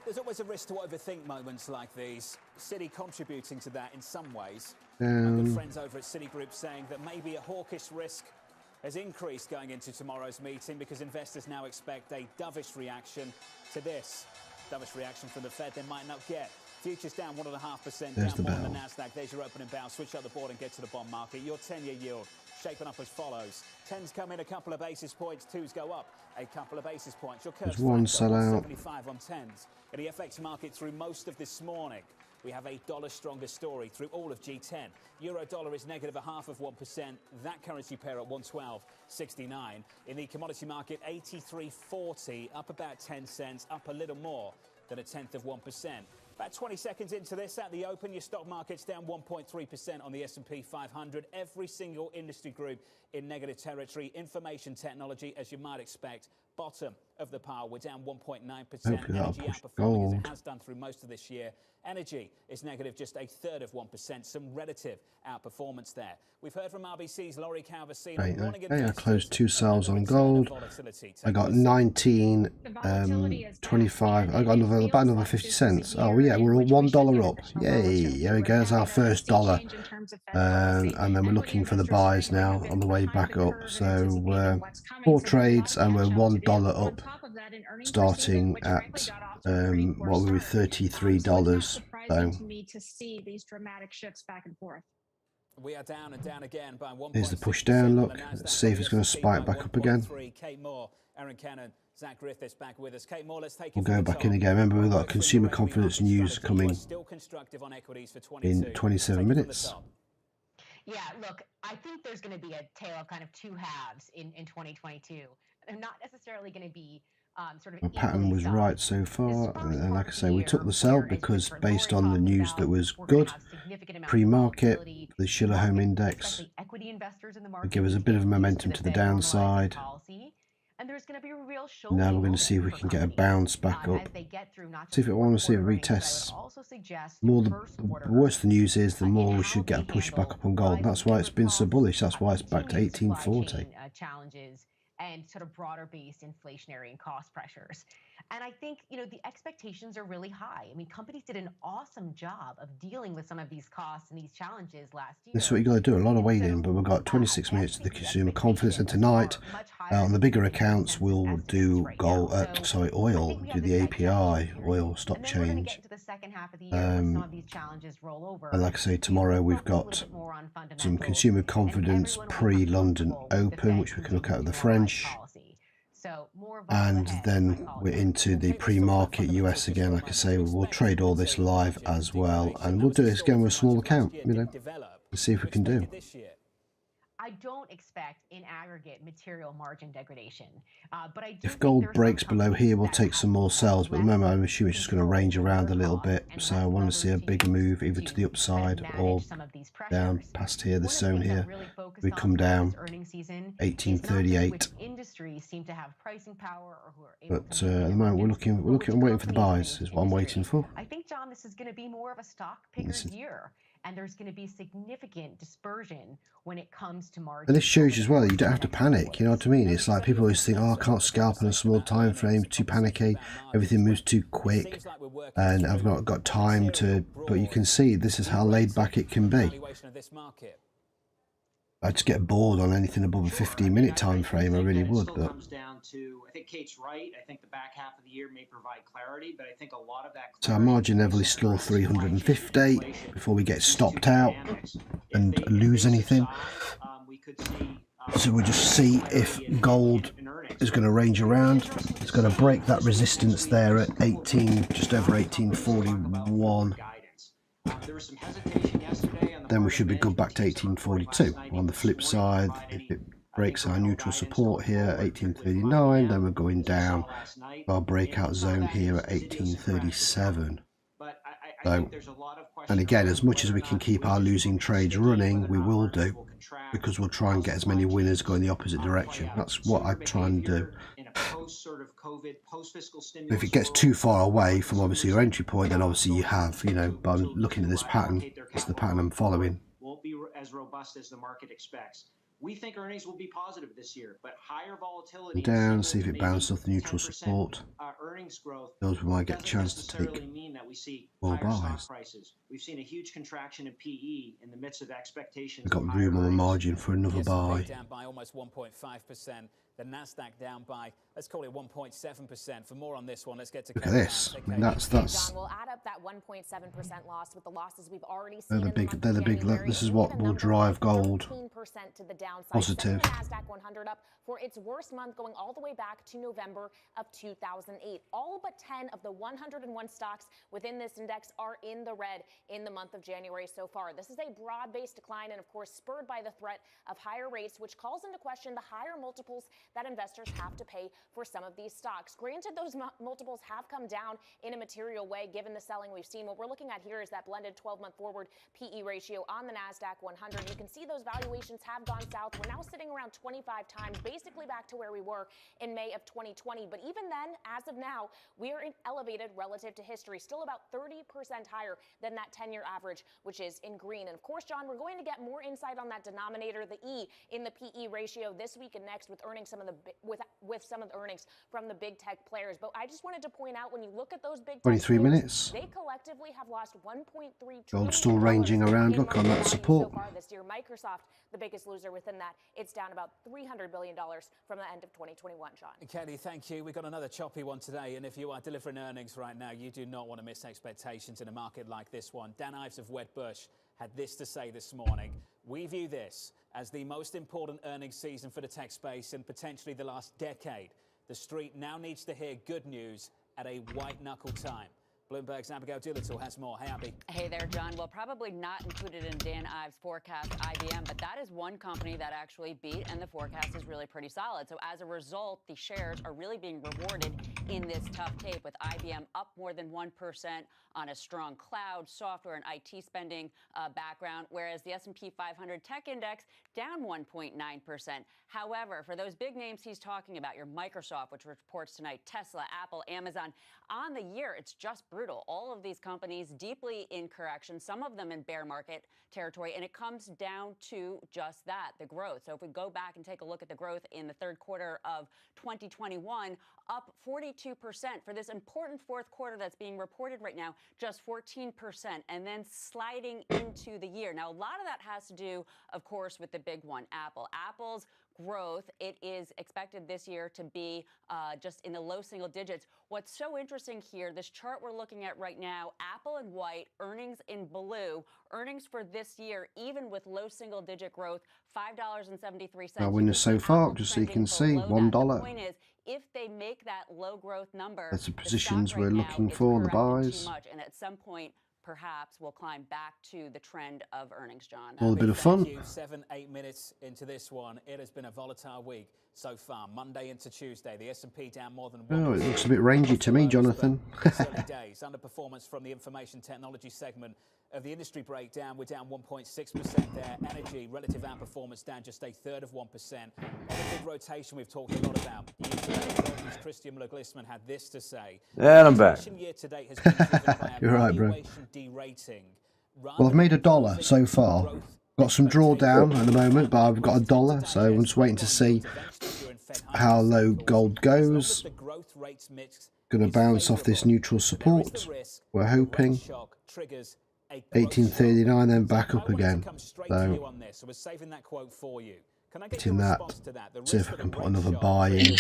There's always a risk to overthink moments like these. Citi contributing to that in some ways. Down. My good friends over at Citigroup saying that maybe a hawkish risk has increased going into tomorrow's meeting because investors now expect a dovish reaction to this. Dovish reaction from the Fed they might not get. Futures down 1.5%, There's down the more than the bell. Nasdaq. There's your opening bounce. Switch up the board and get to the bond market. Your 10-year yield shaping up as follows. 10s come in a couple of basis points. 2s go up a couple of basis points. Your curve's There's one flat, sell out. 75 on 10s. In the FX market through most of this morning, we have a dollar stronger story through all of G10. Euro dollar is negative 0.5%. That currency pair at 112.69. In the commodity market, 83.40, up about 10 cents, up a little more than 0.1%. About 20 seconds into this, at the open, your stock market's down 1.3% on the S&P 500. Every single industry group in negative territory. Information technology, as you might expect, bottom of the par. We're down 1.9%. Hopefully that'll Energy push outperforming as gold. it has done through most of this year. Energy is negative just a third of 1%. Some relative outperformance there. We've heard from RBC's Laurie Calvasina. Right, okay, I closed 2 sales on gold. I got 19, 25. I got about another 50 cents. Oh yeah, we're all $1 up. Yay! Here we go. There's our first dollar. And then we're looking for the buys now on the way back up. So 4 trades and we're $1 up, starting at what we were $33. So to see these dramatic shifts back and forth. We are down and down again by 1. Here's the push down. Look, let's see if it's going to spike back up again. Kate Moore, Aaron Cannon, Zach Griffiths back with us. Kate Moore, let's take We'll go back in again. Remember, we've got consumer confidence news coming in 27 minutes. Yeah, look, I think there's going to be a tale of kind of two halves in 2022. They're not necessarily going to be sort of The pattern was right so far, and like I say, we took the sell because based on the news that was good, pre-market, the Schiller Home Index would give us a bit of momentum to the downside. And there's going to be a real Now we're going to see if we can get a bounce back up. See if it wants to see if it retests. The worse the news is, the more we should get a push back up on gold. And that's why it's been so bullish. That's why it's back to 1840. Challenges and sort of broader-based inflationary and cost pressures. And I think, you know, the expectations are really high. I mean, companies did an awesome job of dealing with some of these costs and these challenges last year. This is what you got to do, a lot of waiting, but we've got 26 minutes to the consumer confidence, and tonight, on the bigger accounts, we'll do gold, oil, do the API, oil stock change. And like I say, tomorrow we've got some consumer confidence pre-London Open, which we can look at with the French. And then we're into the pre-market US again. Like I say, we'll trade all this live as well, and we'll do this again with a small account, you know, and see if we can do. I don't expect in aggregate material margin degradation, but I do If gold breaks below here, we'll take some more sells, but at the moment I'm assuming it's just going to range around a little bit, so I want to see a bigger move either to the upside or down past here, this zone here. We come down 1838, but at the moment we're looking and waiting for the buys is what I'm waiting for. I think, John, this is going to be more of a stock picker's year, and there's going to be significant dispersion when it comes to margin. And this shows you as well, you don't have to panic, you know what I mean? It's like people always think, oh, I can't scalp on a small time frame, too panicky, everything moves too quick, and I've not got time to, but you can see this is how laid back it can be. I just get bored on anything above a 15-minute time frame, I really would. But comes down to, I think Kate's right. I think the back half of the year may provide clarity, but I think a lot of that. So our margin level is still 350 before we get stopped out and lose anything. So we'll just see if gold is going to range around. It's going to break that resistance there at 18, just over 1841. There was some hesitation yesterday. Then we should be good back to 1842. On the flip side, if it breaks our neutral support here at 1839, then we're going down our breakout zone here at 1837. So, and again, as much as we can keep our losing trades running, we will do, because we'll try and get as many winners going the opposite direction. That's what I try and do. If it gets too far away from obviously your entry point, then obviously you have, you know, but I'm looking at this pattern, it's the pattern I'm following. Won't be as robust as the market expects. We think earnings will be positive this year, but higher volatility. Down, see if it bounces off the neutral support. Earnings growth. Those we might get a chance to take more buys. We've seen a huge contraction in PE in the midst of expectations. We've got room on the margin for another buy. Down by almost 1.5%. The Nasdaq down by, let's call it 1.7%. For more on this one, let's get to. Look at this. I mean, that's. John, we'll add up that 1.7% loss with the losses we've already seen. They're the big. This is what will drive gold to the downside. Positive. The Nasdaq 100 up for its worst month, going all the way back to November of 2008. All but 10 of the 101 stocks within this index are in the red in the month of January so far. This is a broad-based decline, and of course spurred by the threat of higher rates, which calls into question the higher multiples that investors have to pay for some of these stocks. Granted, those multiples have come down in a material way given the selling we've seen. What we're looking at here is that blended 12-month forward PE ratio on the NASDAQ 100. You can see those valuations have gone south. We're now sitting around 25 times, basically back to where we were in May of 2020. But even then, as of now, we are elevated relative to history, still about 30% higher than that 10-year average, which is in green. And of course, John, we're going to get more insight on that denominator, the E in the PE ratio, this week and next with earnings with some of the earnings from the big tech players. But I just wanted to point out, when you look at those big 23 tech minutes. they collectively have lost 1.3 Gold still ranging around. Look on that support. so far this year. Microsoft, the biggest loser within that, it's down about $300 billion from the end of 2021, John. Kelly, thank you. We've got another choppy one today, and if you are delivering earnings right now, you do not want to miss expectations in a market like this one. Dan Ives of Wedbush had this to say this morning. We view this as the most important earnings season for the tech space in potentially the last decade. The street now needs to hear good news at a white-knuckle time. Bloomberg's Abigail Doolittle has more. Hey, Abby. Hey there, John. Well, probably not included in Dan Ives' forecast, IBM, but that is one company that actually beat, and the forecast is really pretty solid. So as a result, the shares are really being rewarded in this tough tape, with IBM up more than 1% on a strong cloud, software, and IT spending background, whereas the S&P 500 Tech Index down 1.9%. However, for those big names he's talking about, your Microsoft, which reports tonight, Tesla, Apple, Amazon, on the year, it's just brutal. All of these companies deeply in correction, some of them in bear market territory, and it comes down to just that, the growth. So if we go back and take a look at the growth in the third quarter of 2021, up 42%. For this important fourth quarter that's being reported right now, just 14%, and then sliding into the year. Now, a lot of that has to do, of course, with the big one, Apple. Apple's growth, it is expected this year to be just in the low single digits. What's so interesting here, this chart we're looking at right now, Apple in white, earnings in blue, earnings for this year, even with low single digit growth, $5.73. Our winners so far, just so you can see, $1. The point is, if they make that low growth number, that's the positions we're looking for, the buys. Too much, and at some point, perhaps we'll climb back to the trend of earnings, John. All a bit of fun. 7-8 minutes into this one. It has been a volatile week so far. Monday into Tuesday, the S&P down more than 1%. Oh, it looks a bit rangy to me, Jonathan. Early days, underperformance from the information technology segment of the industry breakdown. We're down 1.6% there. Energy, relative outperformance down just a third of 1%. On the big rotation we've talked a lot about. DOGE's Christian Glissman had this to say. Yeah, I'm back. Year to date has been driven by You're right, bro. derating. Well, I've made $1 so far. Got some drawdown at the moment, but I've got $1, so I'm just waiting to see how low gold goes. Going to bounce off this neutral support. We're hoping 1839, then back up again. So, getting that. See if I can put another buy in.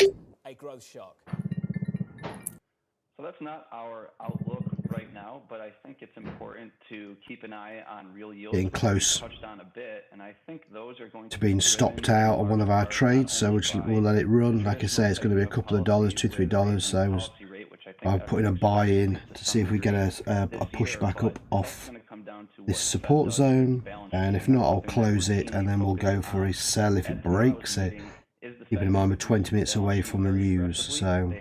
So that's not our outlook right now, but I think it's important to keep an eye on real yields. Getting close touched on a bit, and I think those are going to being stopped out on one of our trades, so we'll let it run. Like I say, it's going to be a couple of dollars, $2, $3. So I'm putting a buy in to see if we get a push back up off this support zone, and if not, I'll close it and then we'll go for a sell if it breaks it. Keeping in mind we're 20 minutes away from the news, so.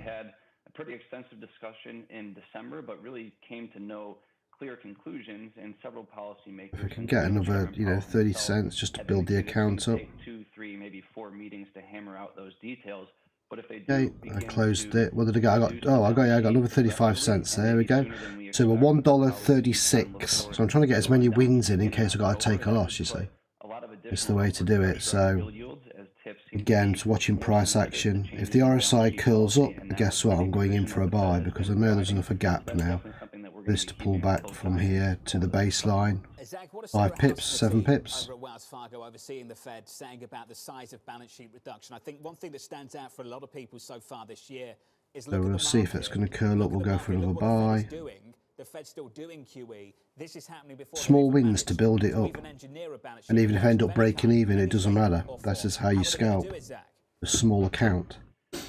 Pretty extensive discussion in December, but really came to no clear conclusions, and several policymakers. If we can get another, 30 cents just to build the account up. 2, 3, maybe 4 meetings to hammer out those details. But if they do, okay, I closed it. What did I get? I got another 35 cents. There we go. So we're $1.36. So I'm trying to get as many wins in case I've got to take a loss. You see, it's the way to do it. So. Again, just watching price action. If the RSI curls up, guess what? I'm going in for a buy because I know there's enough a gap now. This to pull back from here to the baseline. 5 pips, 7 pips. Over at Wells Fargo, overseeing the Fed, saying about the size of balance sheet reduction. I think one thing that stands out for a lot of people so far this year is. So we'll see if it's going to curl up. We'll go for another buy. The Fed's still doing QE. This is happening before small wins to build it up, and even if I end up breaking even, it doesn't matter. That's just how you scalp a small account.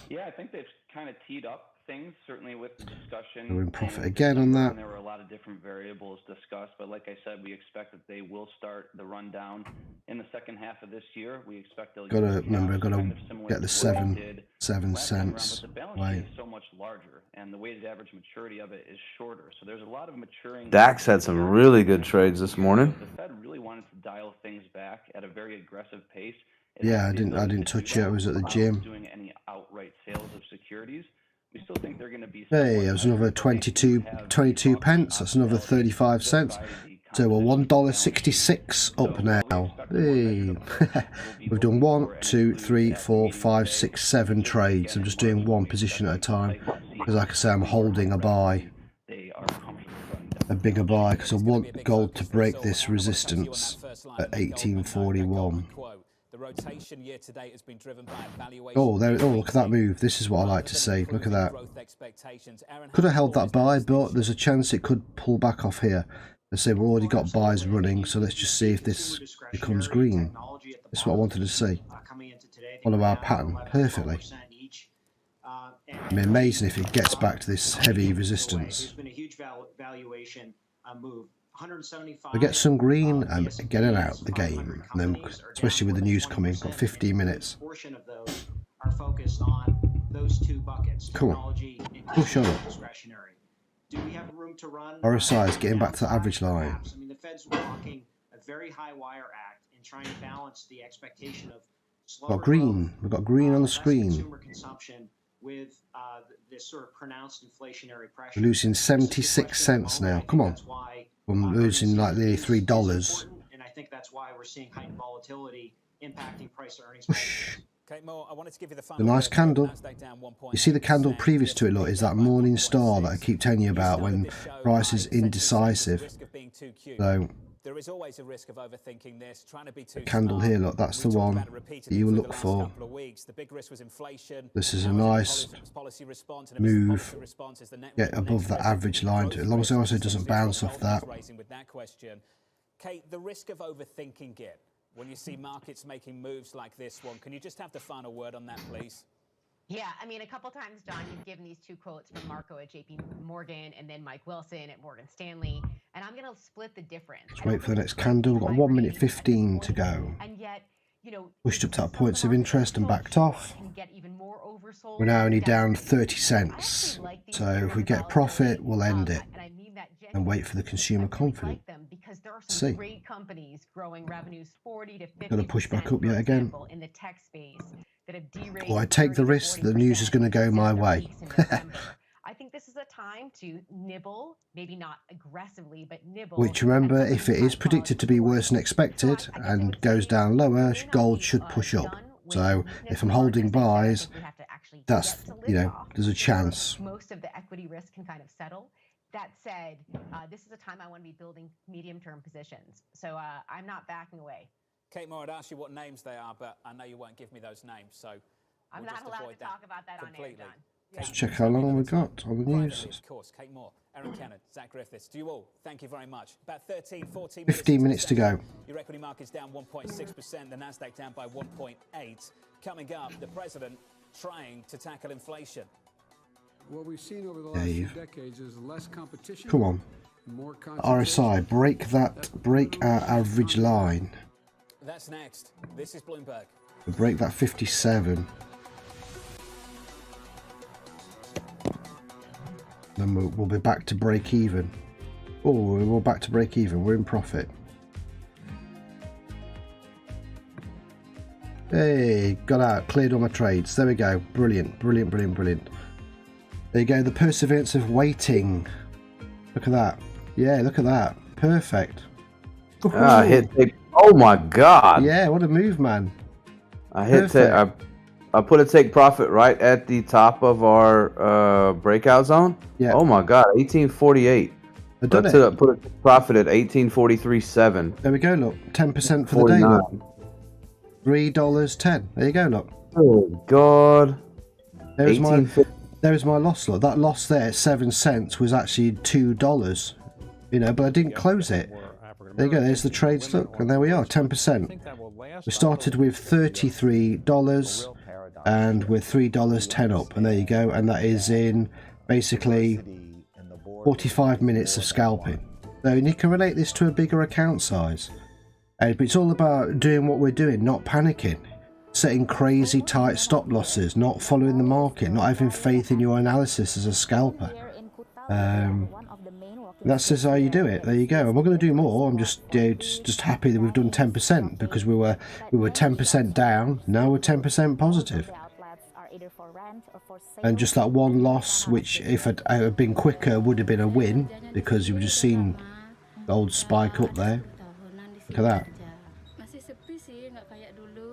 Yeah, I think they've kind of teed up things, certainly with the discussion. We're in profit again on that. And there were a lot of different variables discussed, but like I said, we expect that they will start the rundown in the second half of this year. We expect they'll Gotta remember, gotta get the 7 cents. But the balance Way. sheet is so much larger, and the weighted average maturity of it is shorter. So there's a lot of maturing. Dax had some really good trades this morning. The Fed really wanted to dial things back at a very aggressive pace. Yeah, I didn't touch it. I was at the gym. Doing any outright sales of securities. We still think they're going to be. Hey, there's another 22 pence. That's another 35 cents. So we're $1.66 up now. Hey. We've done 1, 2, 3, 4, 5, 6, 7 trades. I'm just doing one position at a time because, like I say, I'm holding a buy, a bigger buy, because I want gold to break this resistance at 1841. The rotation year to date has been driven by valuation. Oh, there! Oh, look at that move. This is what I like to see. Look at that. Could have held that buy, but there's a chance it could pull back off here. Let's say we've already got buys running, so let's just see if this becomes green. This is what I wanted to see. Follow our pattern perfectly. It'd be amazing if it gets back to this heavy resistance. There's been a huge valuation move. 175. We get some green and get it out the game, and then especially with the news coming, got 15 minutes. Portion of those are focused on those two buckets. Come on, push on. Discretionary. Do we have room to run? RSI is getting back to the average line. I mean, the Fed's walking a very high wire act and trying to balance the expectation of slower Got green. We've got green on the screen. consumer consumption with this sort of pronounced inflationary pressure. We're losing 76 cents now. Come on. I'm losing like nearly $3. And I think that's why we're seeing heightened volatility impacting price to earnings. Kate Moore, I wanted to give you the A nice candle. You see the candle previous to it, look, is that morning star that I keep telling you about when price is indecisive. So there is always a risk of overthinking this, trying to be too the candle here, look, that's the one that you will look for. This is a nice move. Get above the average line, as long as it also doesn't bounce off that. Kate, the risk of overthinking it when you see markets making moves like this one, can you just have the final word on that, please? Yeah, I mean, a couple times, John, you've given these two quotes from Marco at JP Morgan and then Mike Wilson at Morgan Stanley, and I'm going to split the difference. Let's wait for the next candle. We've got 1 minute 15 to go. And yet, you know, pushed up to that points of interest and backed off. We're now only down 30 cents. So if we get profit, we'll end it and wait for the consumer confidence. Because there are Let's some see. great companies growing revenues 40 to 50% Got to push back up yet again. in the tech space that have derated. Well, I take the risk that the news is going to go my way. I think this is a time to nibble, maybe not aggressively, but nibble. Which, remember, if it is predicted to be worse than expected and goes down lower, gold should push up. So if I'm holding buys, that's, you know, there's a chance. Most of the equity risk can kind of settle. That said, this is a time I want to be building medium-term positions. So I'm not backing away. Kate Moore, I'd ask you what names they are, but I know you won't give me those names, so I'm not allowed to talk about that completely. on air, John. Let's check how long we've got on the news. Of course, Kate Moore, Aaron Kennard, Zach Griffiths, to you all, thank you very much. About 13, 14 15 minutes to go. Your equity market's down 1.6%, the Nasdaq down by 1.8%. Coming up, the president trying to tackle inflation. What we've seen over the last few decades is less competition. Come on. More RSI, break our average line. That's next. This is Bloomberg. Break that 57. Then we'll be back to break even. Oh, we're back to break even. We're in profit. Hey, got out, cleared all my trades. There we go. Brilliant, brilliant, brilliant, brilliant. There you go. The perseverance of waiting. Look at that. Yeah, look at that. Perfect. Hit take. Oh my God. Yeah, what a move, man. I hit take. I put a take profit right at the top of our breakout zone. Yeah. Oh my God, 1848. I done it. Put a profit at 1843.7. There we go. Look, 10% for the day. Look. $3.10. There you go. Look. Oh God. There's my loss. Look, that loss there, 7 cents, was actually $2. You know, but I didn't close it. There you go. There's the trades. Look, and there we are. 10%. We started with $33. and we're $3.10 up, and there you go. And that is in basically 45 minutes of scalping. So you can relate this to a bigger account size. But it's all about doing what we're doing, not panicking, setting crazy tight stop losses, not following the market, not having faith in your analysis as a scalper. That's just how you do it. There you go. And we're going to do more. I'm just happy that we've done 10% because we were 10% down. Now we're 10% positive. And just that one loss, which if it had been quicker would have been a win, because you've just seen the old spike up there. Look at that.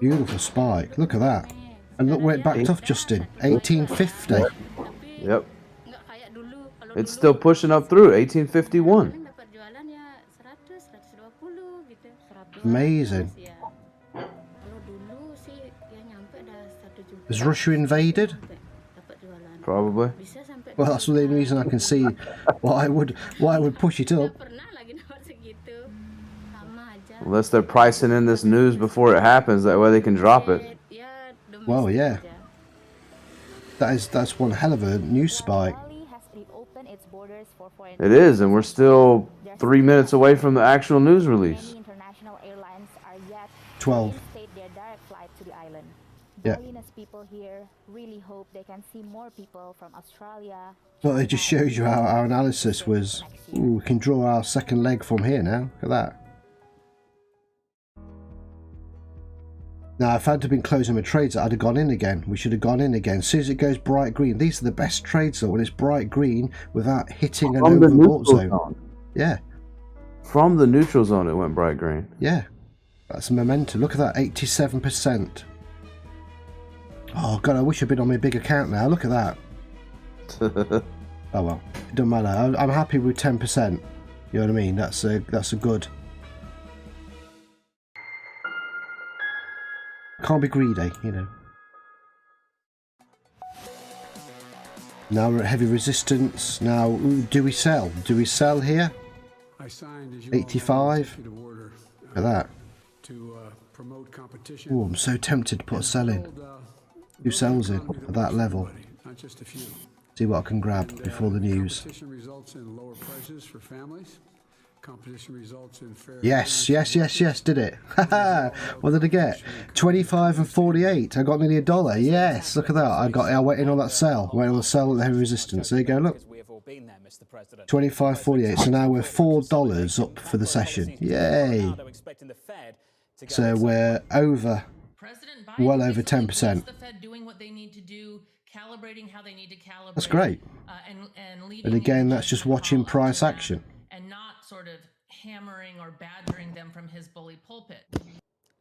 Beautiful spike. Look at that. And look where it backed off, Justin. 1850. Yep. It's still pushing up through 1851. Amazing. Has Russia invaded? Probably. Well, that's the only reason I can see why I would push it up. Unless they're pricing in this news before it happens, that way they can drop it. Well, yeah. That's one hell of a news spike. It is, and we're still 3 minutes away from the actual news release. 12. Yeah. People here really hope they can see more people from Australia. Well, it just shows you how our analysis was. Ooh, we can draw our second leg from here now. Look at that. Now, if I had to been closing my trades, I'd have gone in again. We should have gone in again. As soon as it goes bright green, these are the best trades though, when it's bright green without hitting an overbought zone. Yeah. From the neutral zone, it went bright green. Yeah. That's momentum. Look at that, 87%. Oh God, I wish I'd been on my big account now. Look at that. Oh well, it doesn't matter. I'm happy with 10%. You know what I mean? That's a good. Can't be greedy, you know. Now we're at heavy resistance. Now, do we sell? Do we sell here? 85. Look at that. Oh, I'm so tempted to put a sell in. Who sells in at that level? See what I can grab before the news. Yes, did it? Haha, what did I get? 25 and 48. I got nearly $1. Yes, look at that. I went in on that sell. Went on the sell at the heavy resistance. There you go, look. 25.48. So now we're $4 up for the session. Yay. So we're over, well over 10%. That's great. And again, that's just watching price action. And not sort of hammering or badgering them from his bully pulpit.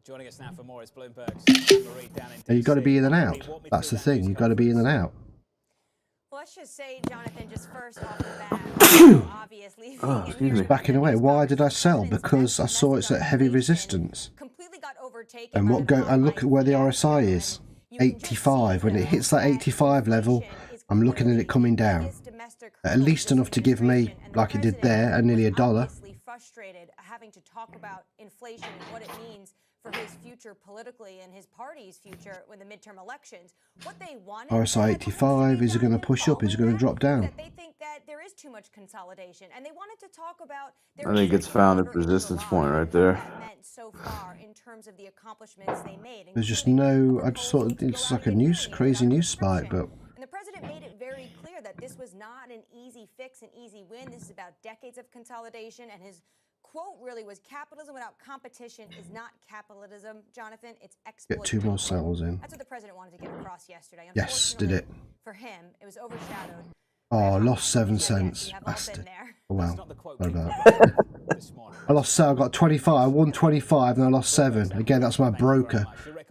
Joining us now for more is Bloomberg's Marie down in DC. And you've got to be in and out. That's the thing. You've got to be in and out. Well, let's just say, Jonathan, just first off the bat, obviously. Oh, excuse me. Backing away. Why did I sell? Because I saw it's at heavy resistance. And look at where the RSI is. 85. When it hits that 85 level, I'm looking at it coming down. At least enough to give me, like it did there, nearly $1. Frustrated having to talk about inflation and what it means for his future politically and his party's future with the midterm elections. What they want RSI 85, is it going to push up? Is it going to drop down? They think that there is too much consolidation, and they wanted to talk about I think it's found its resistance point right there. So far in terms of the accomplishments they made. There's just no, I just thought it's like a crazy news spike, but. And the president made it very clear that this was not an easy fix, an easy win. This is about decades of consolidation, and his quote really was, capitalism without competition is not capitalism, Jonathan, it's exploitation. Get 2 more sells in. That's what the president wanted to get across yesterday. Yes, did it. For him, it was overshadowed. Oh, lost 7 cents. Bastard. Oh well, sorry about that. I lost 7, I got 25, I won 25 and I lost 7. Again, that's my broker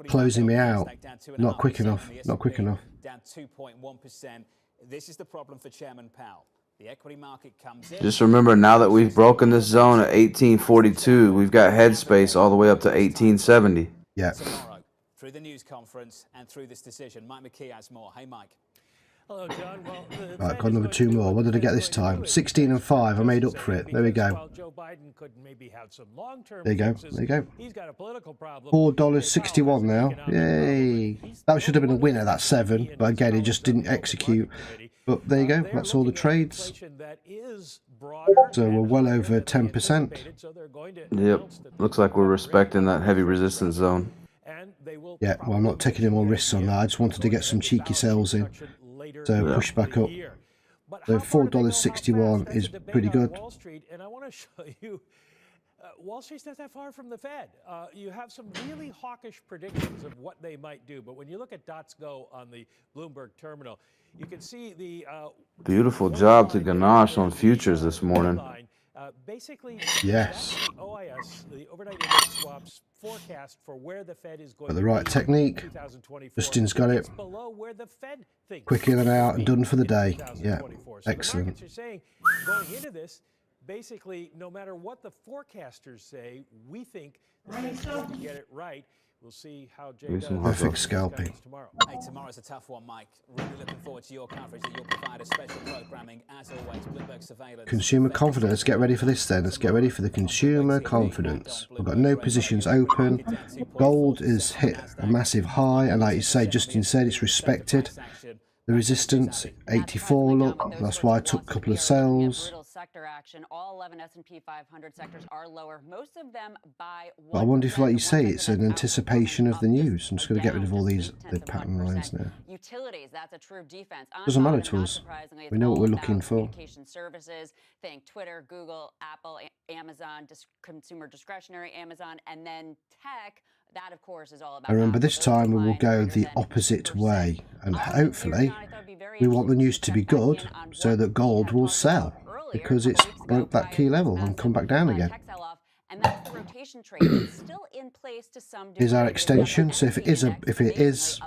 closing me out. Not quick enough, not quick enough. Down 2.1%. This is the problem for Chairman Powell. The equity market comes in. Just remember, now that we've broken this zone at 1842, we've got headspace all the way up to 1870. Yeah. Tomorrow, through the news conference and through this decision, Mike McKee has more. Hey, Mike. Hello, John. Well, Right, got another 2 more. What did I get this time? 16 and 5. I made up for it. There we go. Joe Biden could maybe have some long-term There you go. fixes. There you go. He's got a political problem. $4.61 now. Yay. That should have been a winner, that 7. But again, it just didn't execute. But there you go. That's all the trades. So we're well over 10%. Yep. Looks like we're respecting that heavy resistance zone. Yeah, well, I'm not taking any more risks on that. I just wanted to get some cheeky sells in. So push back up. So $4.61 is pretty good. Wall Street, and I want to show you, Wall Street's not that far from the Fed. You have some really hawkish predictions of what they might do, but when you look at dots go on the Bloomberg terminal, you can see the Beautiful job to Ganache on futures this morning. basically Yes. the OIS, the overnight index swaps forecast for where the Fed is going Got the right technique. Justin's got it. below where the Fed thinks. Quick in and out and done for the day. Yeah, excellent. Markets are saying, going into this, basically, no matter what the forecasters say, we think the Fed's going to get it right. We'll see how Jay does. Perfect scalping. Hey, tomorrow's a tough one, Mike. Really looking forward to your coverage that you'll provide, a special programming, as always, Bloomberg surveillance. Consumer confidence. Let's get ready for this then. Let's get ready for the consumer confidence. We've got no positions open. Gold has hit a massive high, and like you say, Justin said, it's respected. The resistance, 84, look. That's why I took a couple of sales. Sector action. All 11 S&P 500 sectors are lower. Most of them by 1%. But I wonder if, like you say, it's an anticipation of the news. I'm just going to get rid of all these the pattern lines now. Utilities, that's a true defense. Doesn't matter to us. We know what we're looking for. Communication services, think Twitter, Google, Apple, Amazon, consumer discretionary, Amazon, and then tech. That, of course, is all about. I remember this time we will go the opposite way, and hopefully we want the news to be good so that gold will sell, because it's broke that key level and come back down again. And that's the rotation trade. It's still in place to some degree. Is our extension. So if it is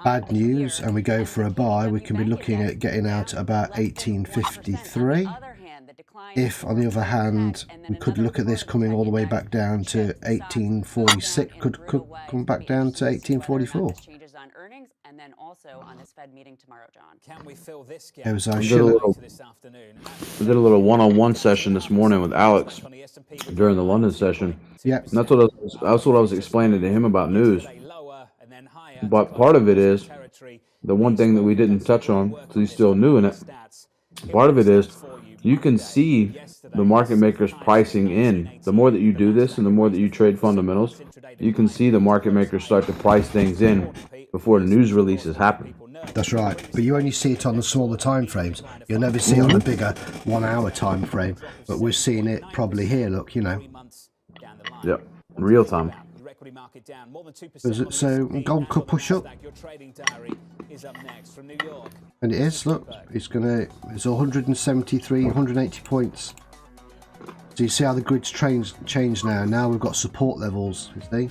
bad news and we go for a buy, we can be looking at getting out at about 1853. If, on the other hand, we could look at this coming all the way back down to 1846, could come back down to 1844. Changes on earnings, and then also on this Fed meeting tomorrow, John. Can we fill this gap? There was our shiller. We did a little one-on-one session this morning with Alex during the London session. Yeah, and that's what I was explaining to him about news. But part of it is the one thing that we didn't touch on, because he's still new in it. Part of it is you can see the market makers pricing in. The more that you do this and the more that you trade fundamentals, you can see the market makers start to price things in before the news releases happen. That's right, but you only see it on the smaller time frames. You'll never see it on the bigger 1 hour time frame. But we're seeing it probably here, look, you know. Yep, real time. So gold could push up. And it is, look, it's 173, 180 points. So you see how the grid's changed now. Now we've got support levels, you see.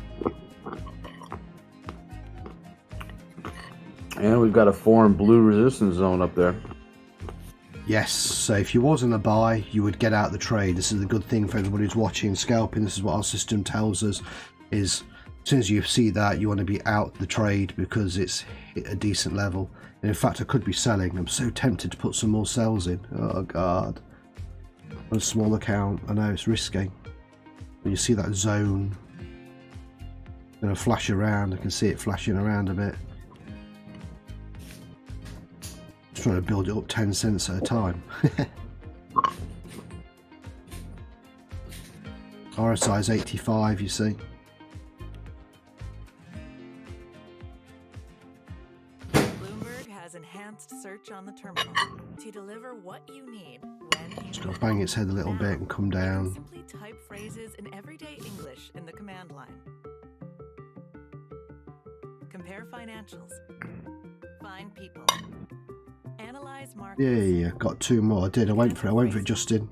And we've got a foreign blue resistance zone up there. Yes, so if you wasn't a buy, you would get out the trade. This is the good thing for everybody who's watching scalping. This is what our system tells us, is as soon as you see that, you want to be out the trade because it's hit a decent level. And in fact, I could be selling. I'm so tempted to put some more sells in. Oh, God. On a small account. I know, it's risky. When you see that zone, it's going to flash around. I can see it flashing around a bit. Just trying to build it up 10 cents at a time. RSI is 85, you see. Enhanced search on the terminal to deliver what you need when you Just gotta bang its head a little bit and come down. Simply type phrases in everyday English in the command line. Compare financials. Find people. Analyze markets. Yeah, got 2 more. I did. I went for it, Justin.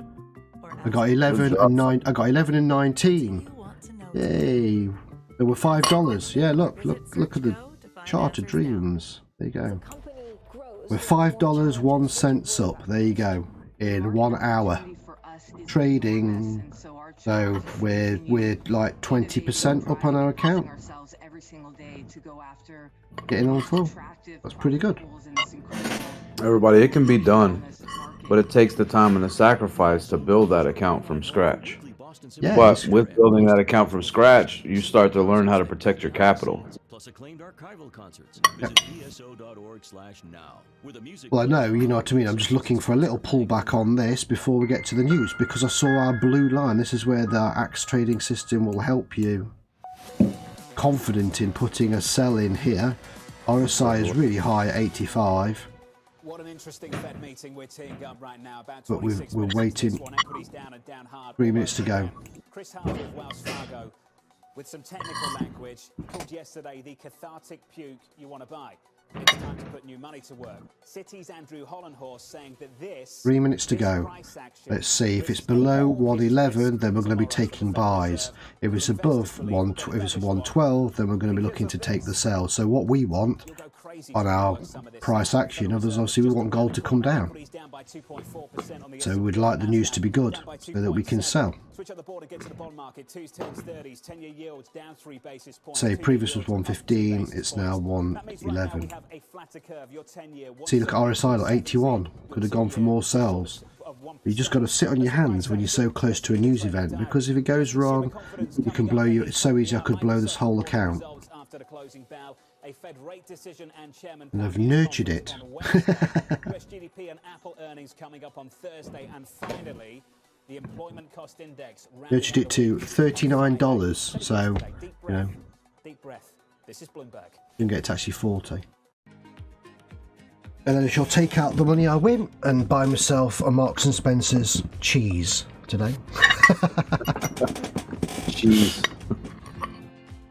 I got 11 and 9. I got 11 and 19. Yay! There were $5. Yeah, look at the chart of dreams. There you go. We're $5, 1 cent up. There you go. In 1 hour trading. So we're like 20% up on our account. getting on full. That's pretty good. Everybody, it can be done, but it takes the time and the sacrifice to build that account from scratch. Yeah, but with building that account from scratch, you start to learn how to protect your capital. Plus acclaimed archival concerts. Yeah. Visit pso.org/now. With a music Well, I know, you know what I mean. I'm just looking for a little pullback on this before we get to the news, because I saw our blue line. This is where the Axe trading system will help you. Confident in putting a sell in here. RSI is really high at 85. What an interesting Fed meeting we're teeing up right now. About But we're 26 waiting. minutes. Equities down and down hard. 3 minutes to go. Chris Harvey of Wells Fargo, with some technical language, called yesterday the cathartic puke you want to buy. It's time to put new money to work. City's Andrew Hollenhorst saying that this 3 minutes to go. Let's see. If it's below 111, then we're going to be taking buys. If it's above if it's 112, then we're going to be looking to take the sell. So what we want on our price action, others obviously we want gold to come down. So we'd like the news to be good so that we can sell. Say previous was 115, it's now 111. See, look at RSI, like 81. Could have gone for more sells. You just got to sit on your hands when you're so close to a news event, because if it goes wrong, you can blow you. It's so easy. I could blow this whole account. And I've nurtured it. Nurtured it to $39, so you know Deep breath. This is Bloomberg. you can get to actually 40. And then I shall take out the money I win and buy myself a Marks and Spencer's cheese today. Cheese.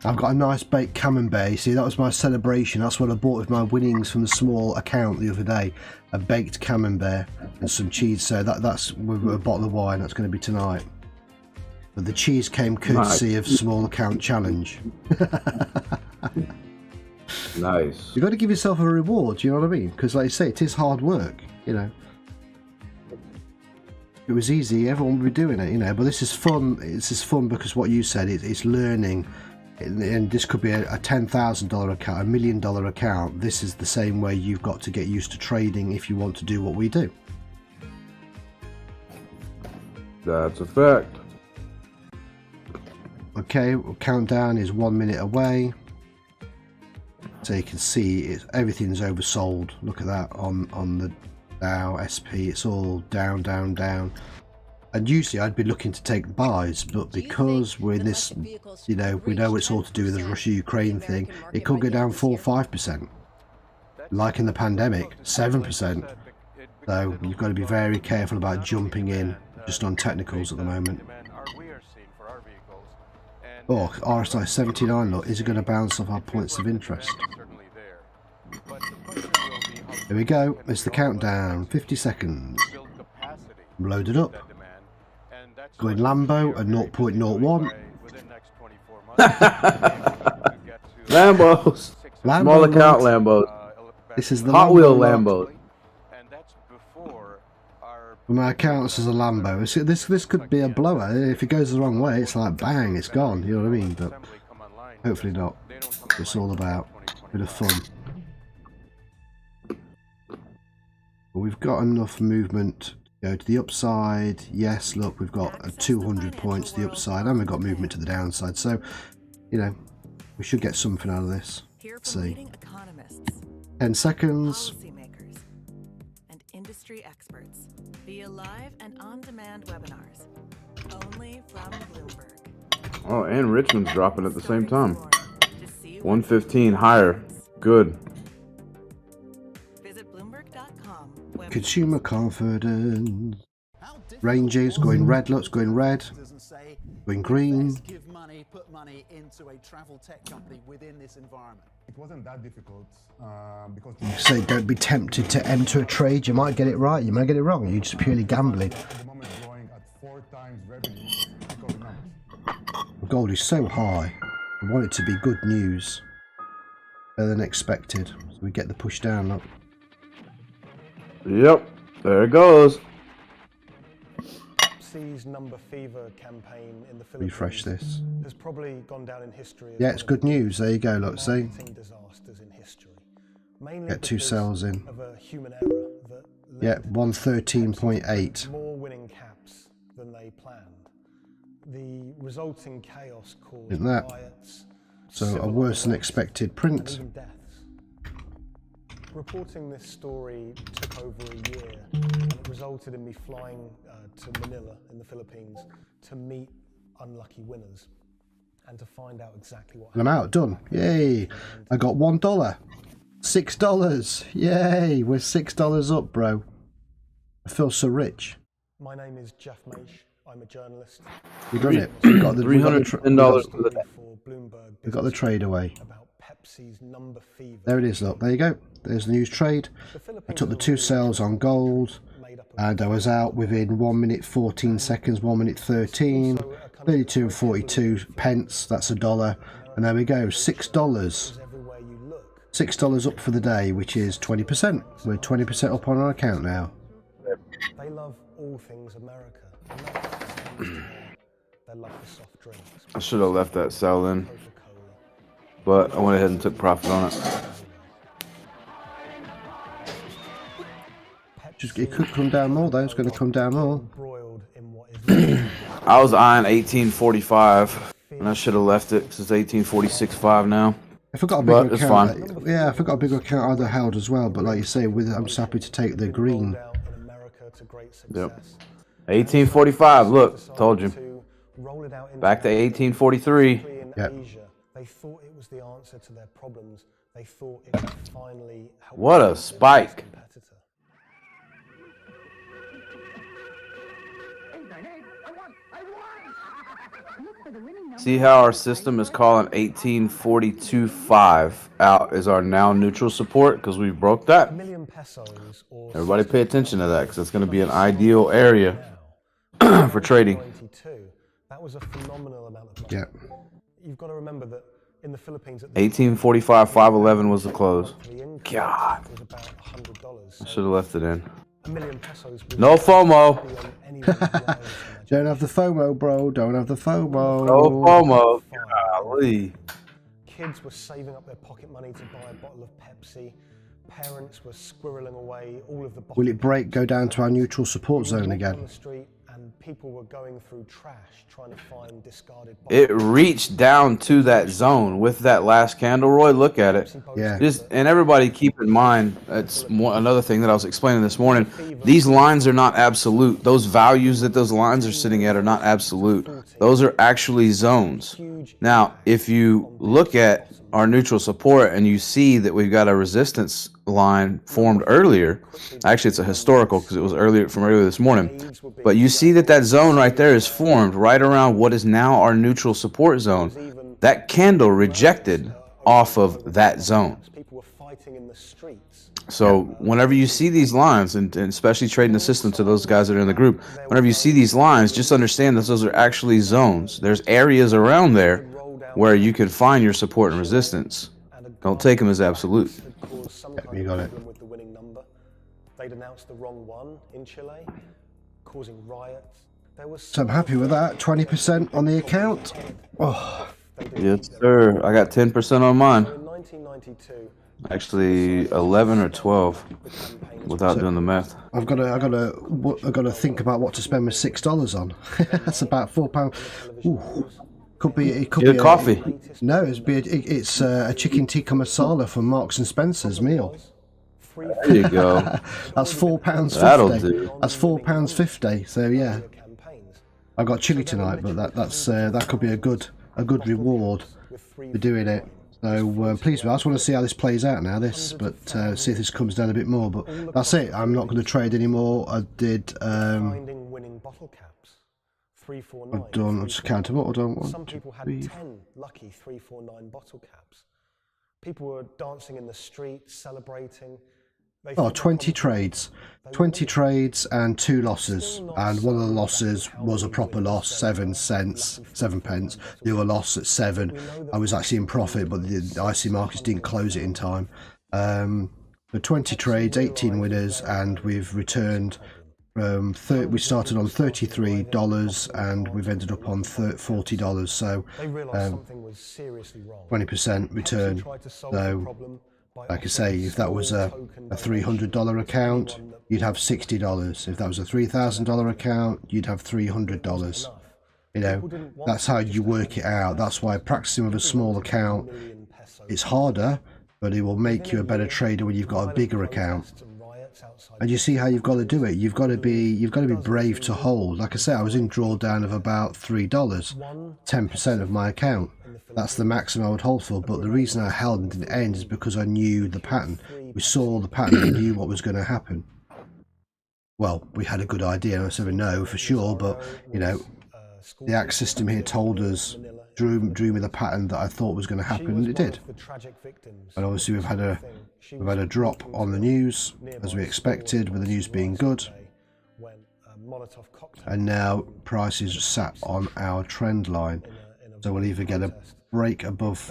I've got a nice baked camembert. You see, that was my celebration. That's what I bought with my winnings from the small account the other day. A baked camembert and some cheese. So that's with a bottle of wine. That's going to be tonight. But the cheese came courtesy of small account challenge. Nice. You've got to give yourself a reward, you know what I mean? Because like you say, it is hard work, you know. If it was easy, everyone would be doing it, you know. But this is fun. This is fun because what you said, it's learning. And this could be a $10,000 account, $1 million account. This is the same way you've got to get used to trading if you want to do what we do. That's a fact. Okay, countdown is 1 minute away. So you can see everything's oversold. Look at that on the Dow, SP. It's all down, down, down. And usually I'd be looking to take buys, but because we're in this, you know, we know it's all to do with the Russia-Ukraine thing, it could go down 4 or 5%. Like in the pandemic, 7%. So you've got to be very careful about jumping in just on technicals at the moment. Oh, RSI 79, look, is it going to bounce off our points of interest? Here we go, it's the countdown, 50 seconds. Loaded up. Going Lambo at 0.01. Lambos. Small account Lambos. This is the Hot Wheel Lambo. Lambos. My account is a Lambo. This could be a blower. If it goes the wrong way, it's like bang, it's gone. You know what I mean? But hopefully not. It's all about a bit of fun. But we've got enough movement to go to the upside. Yes, look, we've got 200 points to the upside, and we've got movement to the downside. So, you know, we should get something out of this. Let's see. 10 seconds. And industry experts via live and on-demand webinars, only from Bloomberg. Oh, and Richmond's dropping at the same time. 115 higher. Good. Visit Bloomberg.com. Consumer confidence. Ranges going red. Looks going red. Going green. Give money, put money into a travel tech company within this environment. It wasn't that difficult because. So don't be tempted to enter a trade. You might get it right. You might get it wrong. You're just purely gambling. Gold is so high. I want it to be good news. Better than expected. So we get the push down. Look. Yep. There it goes. Pepsi's Number Fever campaign in the Philippines Refresh this. has probably gone down in history as Yeah, it's good news. There you go. Look, see. disasters in history. Mainly Get 2 cells in. of a human error that Yeah, 113.8. more winning caps than they planned. The resulting chaos caused Isn't that? riots, So a worse than expected print. even deaths. Reporting this story took over a year, and it resulted in me flying to Manila in the Philippines to meet unlucky winners and to find out exactly what And I'm out. Done. Yay. I got $1. $6. Yay. We're $6 up, bro. I feel so rich. My name is Jeff Maish. I'm a journalist. We done it. We got the $310 for the day. We got the trade away. Pepsi's Number Fever. There it is. Look, there you go. There's the news trade. I took the 2 cells on gold, and I was out within 1 minute 14 seconds, 1 minute 13, 32 and 42 pence. That's $1, and there we go. $6. $6 up for the day, which is 20%. We're 20% up on our account now. They love all things America. They love the soft drinks. I should have left that cell in, but I went ahead and took profit on it. It could come down more though. It's going to come down more. I was eyeing 1845, and I should have left it because it's 1846.5 now. If I got a But bigger it's account, fine. yeah, if I got a bigger account, I'd have held as well. But like you say, with it, I'm just happy to take the green. Yep. 1845. Look, told you. Back to 1843. Yep. They thought it was the answer to their problems. They thought it would finally help. What a spike. See how our system is calling 1842.5 out as our now neutral support because we broke that. Everybody pay attention to that because it's going to be an ideal area for trading. That was a phenomenal amount of money. Yeah. You've got to remember that in the Philippines at 1845, 511 was the close. God. I should have left it in. No FOMO. Don't have the FOMO, bro. Don't have the FOMO. No FOMO. Golly. Kids were saving up their pocket money to buy a bottle of Pepsi. Parents were squirreling away all of the bottles. Will it break, go down to our neutral support zone again? On the street, and people were going through trash trying to find discarded bottles. It reached down to that zone with that last candle, Roy. Look at it. Yeah. And everybody keep in mind, that's another thing that I was explaining this morning. These lines are not absolute. Those values that those lines are sitting at are not absolute. Those are actually zones. Now, if you look at our neutral support and you see that we've got a resistance line formed earlier, actually it's a historical because it was from earlier this morning, but you see that zone right there is formed right around what is now our neutral support zone. That candle rejected off of that zone. So whenever you see these lines, and especially trading the system to those guys that are in the group, whenever you see these lines, just understand that those are actually zones. There's areas around there where you can find your support and resistance. Don't take them as absolute. Yep, you got it. With the winning number. They'd announced the wrong one in Chile, causing riots. So I'm happy with that. 20% on the account. Oh. Yes, sir. I got 10% on mine. In 1992, actually 11 or 12 without doing the math. I've got to think about what to spend my $6 on. That's about £4. Ooh. It could be a coffee. No, it's a chicken tikka masala from Marks and Spencer's meal. There you go. That's £4.50. That'll do. That's £4.50. So yeah, I got chili tonight, but that could be a good reward for doing it. So please, I just want to see how this plays out now. But see if this comes down a bit more. But that's it. I'm not going to trade anymore. I did. finding winning bottle caps. 349. I've done. I'm just counting what I've done. Some people had 10 lucky 349 bottle caps. People were dancing in the street, celebrating. 20 trades. 20 trades and 2 losses. And one of the losses was a proper loss, 7 pence. The other loss at 7. I was actually in profit, but the IC markets didn't close it in time. The 20 trades, 18 winners, and we've returned we started on $33 and we've ended up on $40. So 20% return. So like I say, if that was a $300 account, you'd have $60. If that was a $3,000 account, you'd have $300. You know, that's how you work it out. That's why practicing with a small account, it's harder, but it will make you a better trader when you've got a bigger account. And you see how you've got to do it. You've got to be brave to hold. Like I say, I was in drawdown of about $3, 10% of my account. That's the maximum I would hold for. But the reason I held and didn't end is because I knew the pattern. We saw the pattern and knew what was going to happen. Well, we had a good idea. I said no for sure, but you know, the axe system here told us, drew me the pattern that I thought was going to happen, and it did. And obviously we've had a drop on the news, as we expected, with the news being good. And now prices sat on our trend line. So we'll either get a break above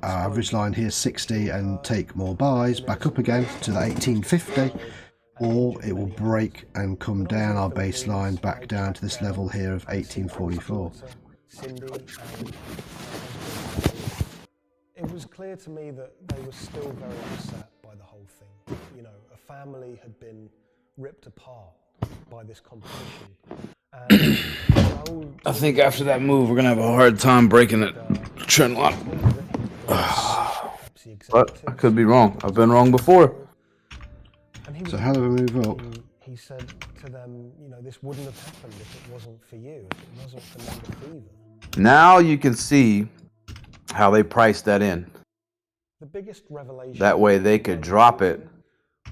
our average line here, 60, and take more buys back up again to the 1850, or it will break and come down our baseline back down to this level here of 1844. It was clear to me that they were still very upset by the whole thing. You know, a family had been ripped apart by this competition. And I think after that move, we're going to have a hard time breaking that trend line. But I could be wrong. I've been wrong before. So how do we move up? He said to them, you know, this wouldn't have happened if it wasn't for you, if it wasn't for number fever. Now you can see how they priced that in. The biggest revelation that way they could drop it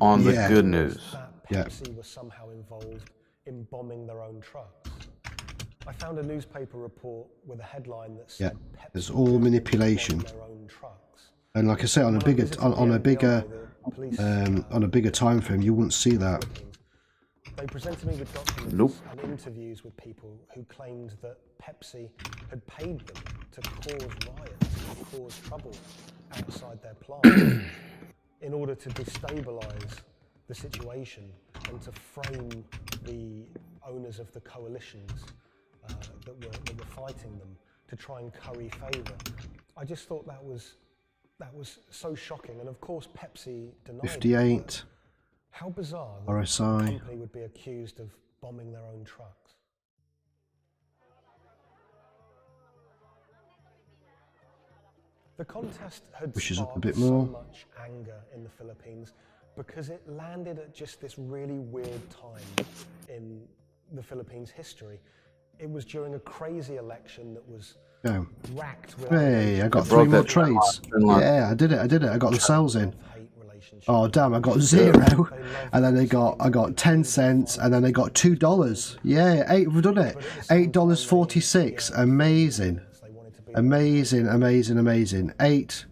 on the good news. Pepsi was somehow involved in bombing their own trucks. I found a newspaper report with a headline that said there's all manipulation. And like I say, on a bigger time frame, you wouldn't see that. They presented me with documents and interviews with people who claimed that Pepsi had paid them to cause riots, to cause trouble outside their plant in order to destabilize the situation and to frame the owners of the coalitions that were fighting them to try and curry favor. I just thought that was so shocking, and of course Pepsi denied 58. it. How bizarre that RSI. a company would be accused of bombing their own trucks. The contest had sparked so much anger in the Philippines because it landed at just this really weird time in the Philippines' history. It was during a crazy election that was racked with... Hey, I got 3 more trades. Yeah, I did it. I got the sales in. Oh damn, I got 0, and then I got 10 cents, and then I got $2. Yeah, we've done it. $8.46. Amazing. Amazing. 8.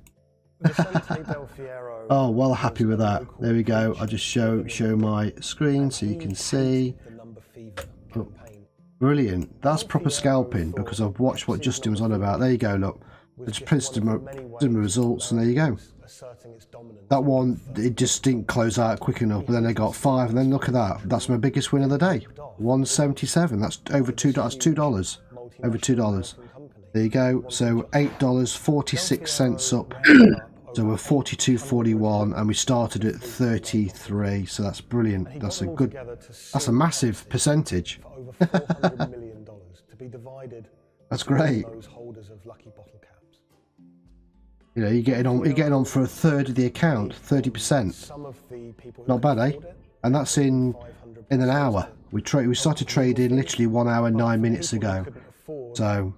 Oh, well happy with that. There we go. I'll just show my screen so you can see. Oh, brilliant. That's proper scalping, because I've watched what Justin was on about. There you go, look. I just printed my results, and there you go. That one, it just didn't close out quick enough, but then I got 5, and then look at that. That's my biggest win of the day. 177. That's over $2. That's $2. Over $2. There you go. So $8.46 up. So we're 42.41, and we started at 33. So that's brilliant. That's a massive percentage. That's great. You know, you're getting on for a third of the account, 30%. Not bad, eh? And that's in an hour. We started trading literally 1 hour 9 minutes ago. So,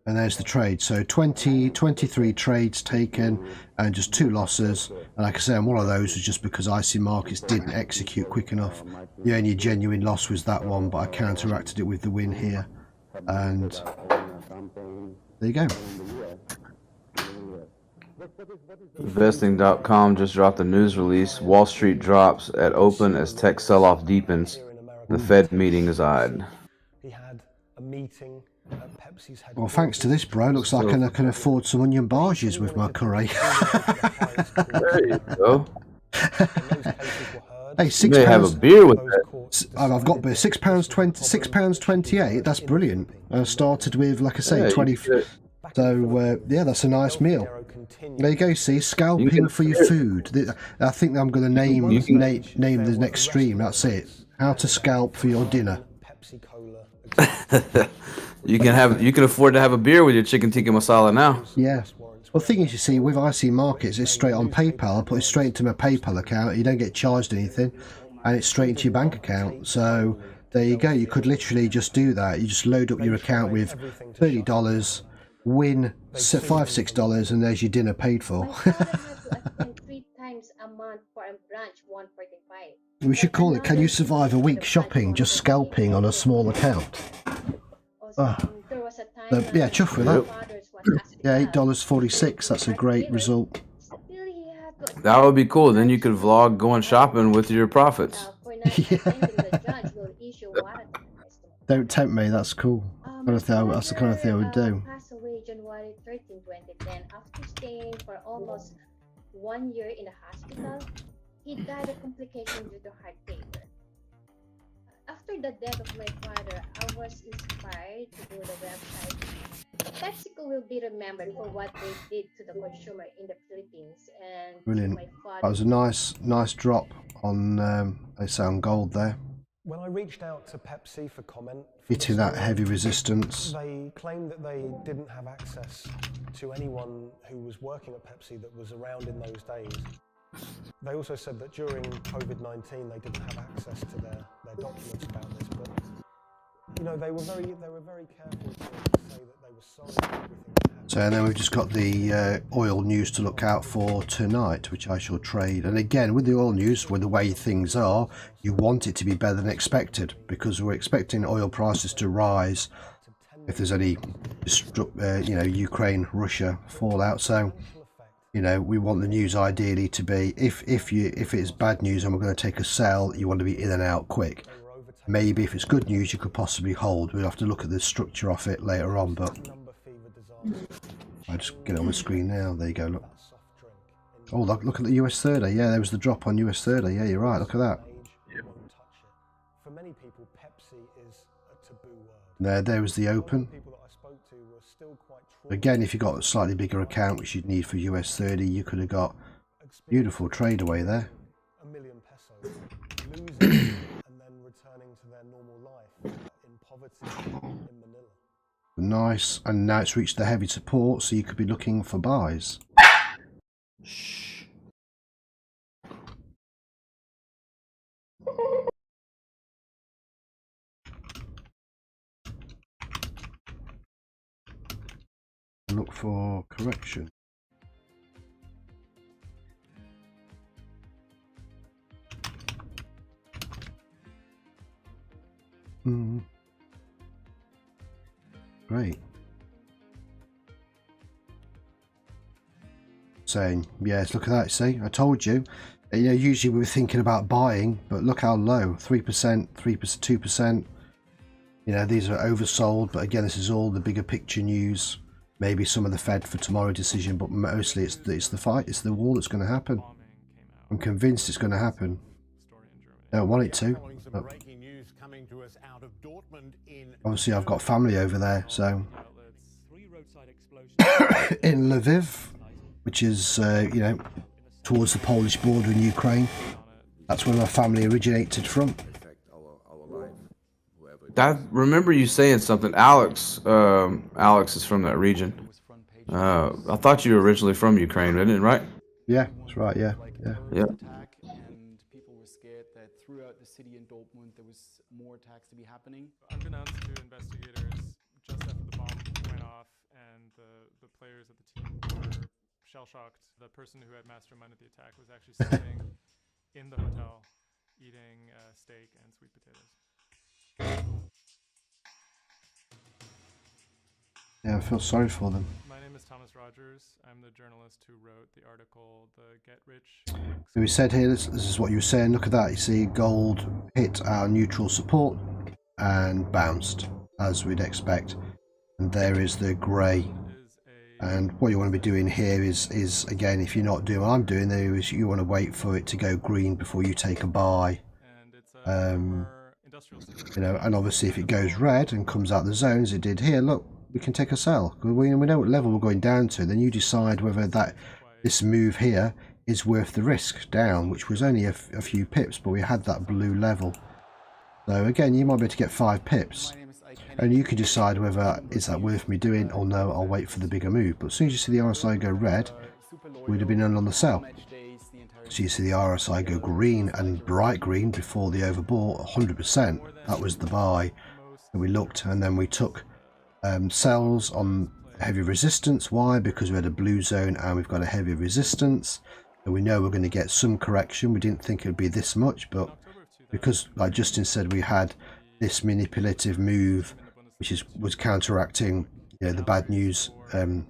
and there's the trade. So 23 trades taken and just 2 losses. And like I say, one of those was just because IC Markets didn't execute quick enough. The only genuine loss was that one, but I counteracted it with the win here. And there you go. Investing.com just dropped a news release. Wall Street drops at open as tech sell-off deepens. The Fed meeting is eyed. Well, thanks to this, bro, looks like I can afford some onion barges with my curry. There you go. Hey, You may have a beer with that. I've got beer. £6.28. That's brilliant. I started with, like I say, Yeah, 20. So yeah, that's a nice meal. There you go. See, scalping for your food. I think I'm going to name the next stream. That's it. How to scalp for your dinner. You can afford to have a beer with your chicken tikka masala now. Yeah. Well, the thing is, you see, with IC Markets, it's straight on PayPal. I put it straight into my PayPal account. You don't get charged anything, and it's straight into your bank account. So there you go. You could literally just do that. You just load up your account with $30, win $5-6, and there's your dinner paid for. My father had to attend 3 times a month for a branch 145. We should call it, can you survive a week shopping just scalping on a small account? There was a time Yeah, chuff with that. Yeah, $8.46, that's a great result. That would be cool. Then you could vlog going shopping with your profits. Don't tempt me, that's cool. That's the kind of thing I would do. Passed away January 13, 2010 after staying for almost 1 year in the hospital. He died of complications due to heart failure. After the death of my father, I was inspired to do the website. PepsiCo will be remembered for what they did to the consumer in the Philippines. And Brilliant. my father. That was a nice drop on, they say on gold there. When I reached out to Pepsi for comment, Hitting that heavy resistance. they claimed that they didn't have access to anyone who was working at Pepsi that was around in those days. They also said that during COVID-19 they didn't have access to their documents about this, but you know, they were very careful to say that they were sorry for everything that happened. So and then we've just got the oil news to look out for tonight, which I shall trade. And again, with the oil news, with the way things are, you want it to be better than expected, because we're expecting oil prices to rise if there's any Ukraine Russia fallout. So you know, we want the news ideally to be, if it's bad news and we're going to take a sell, you want to be in and out quick. Maybe if it's good news, you could possibly hold. We'll have to look at the structure of it later on, but I'll just get it on the screen now. There you go, look. Oh, look at the US 30. Yeah, there was the drop on US 30. Yeah, you're right, look at that. For many people, Pepsi is a taboo word. There was the open. Again, if you got a slightly bigger account, which you'd need for US 30, you could have got beautiful trade away there. $1 million pesos, losing and then returning to their normal life in poverty in Manila. Nice, and now it's reached the heavy support, so you could be looking for buys. Look for correction. Great. Saying, yes, look at that, see, I told you. You know, usually we were thinking about buying, but look how low, 3%, 3%, 2%. You know, these are oversold, but again, this is all the bigger picture news. Maybe some of the Fed for tomorrow decision, but mostly it's the fight, it's the war that's going to happen. I'm convinced it's going to happen. Don't want it to. Obviously, I've got family over there, so in Lviv, which is you know, towards the Polish border in Ukraine. That's where my family originated from. I remember you saying something. Alex is from that region. I thought you were originally from Ukraine, isn't it, right? Yeah, that's right, yeah. And people were scared that throughout the city in Dortmund there was more attacks to be happening. Unbeknownst to investigators, just after the bomb went off and the players of the team were shell-shocked, the person who had masterminded the attack was actually sitting in the hotel eating steak and sweet potatoes. Yeah, I feel sorry for them. My name is Thomas Rogers. I'm the journalist who wrote the article, The Get Rich. So we said here, this is what you were saying, look at that, you see gold hit our neutral support and bounced, as we'd expect. And there is the grey And what you want to be doing here is again, if you're not doing what I'm doing, there is you want to wait for it to go green before you take a buy. You know, and obviously if it goes red and comes out the zone as it did here, look, we can take a sell. We know what level we're going down to. Then you decide whether this move here is worth the risk down, which was only a few pips, but we had that blue level. So again, you might be able to get 5 pips. And you can decide whether is that worth me doing or no, I'll wait for the bigger move. But as soon as you see the RSI go red, we'd have been on the sell. So you see the RSI go green and bright green before the overbought, 100%. That was the buy. And we looked and then we took sells on heavy resistance. Why? Because we had a blue zone and we've got a heavy resistance. And we know we're going to get some correction. We didn't think it would be this much, but because, like Justin said, we had this manipulative move, which was counteracting, you know, the bad news, the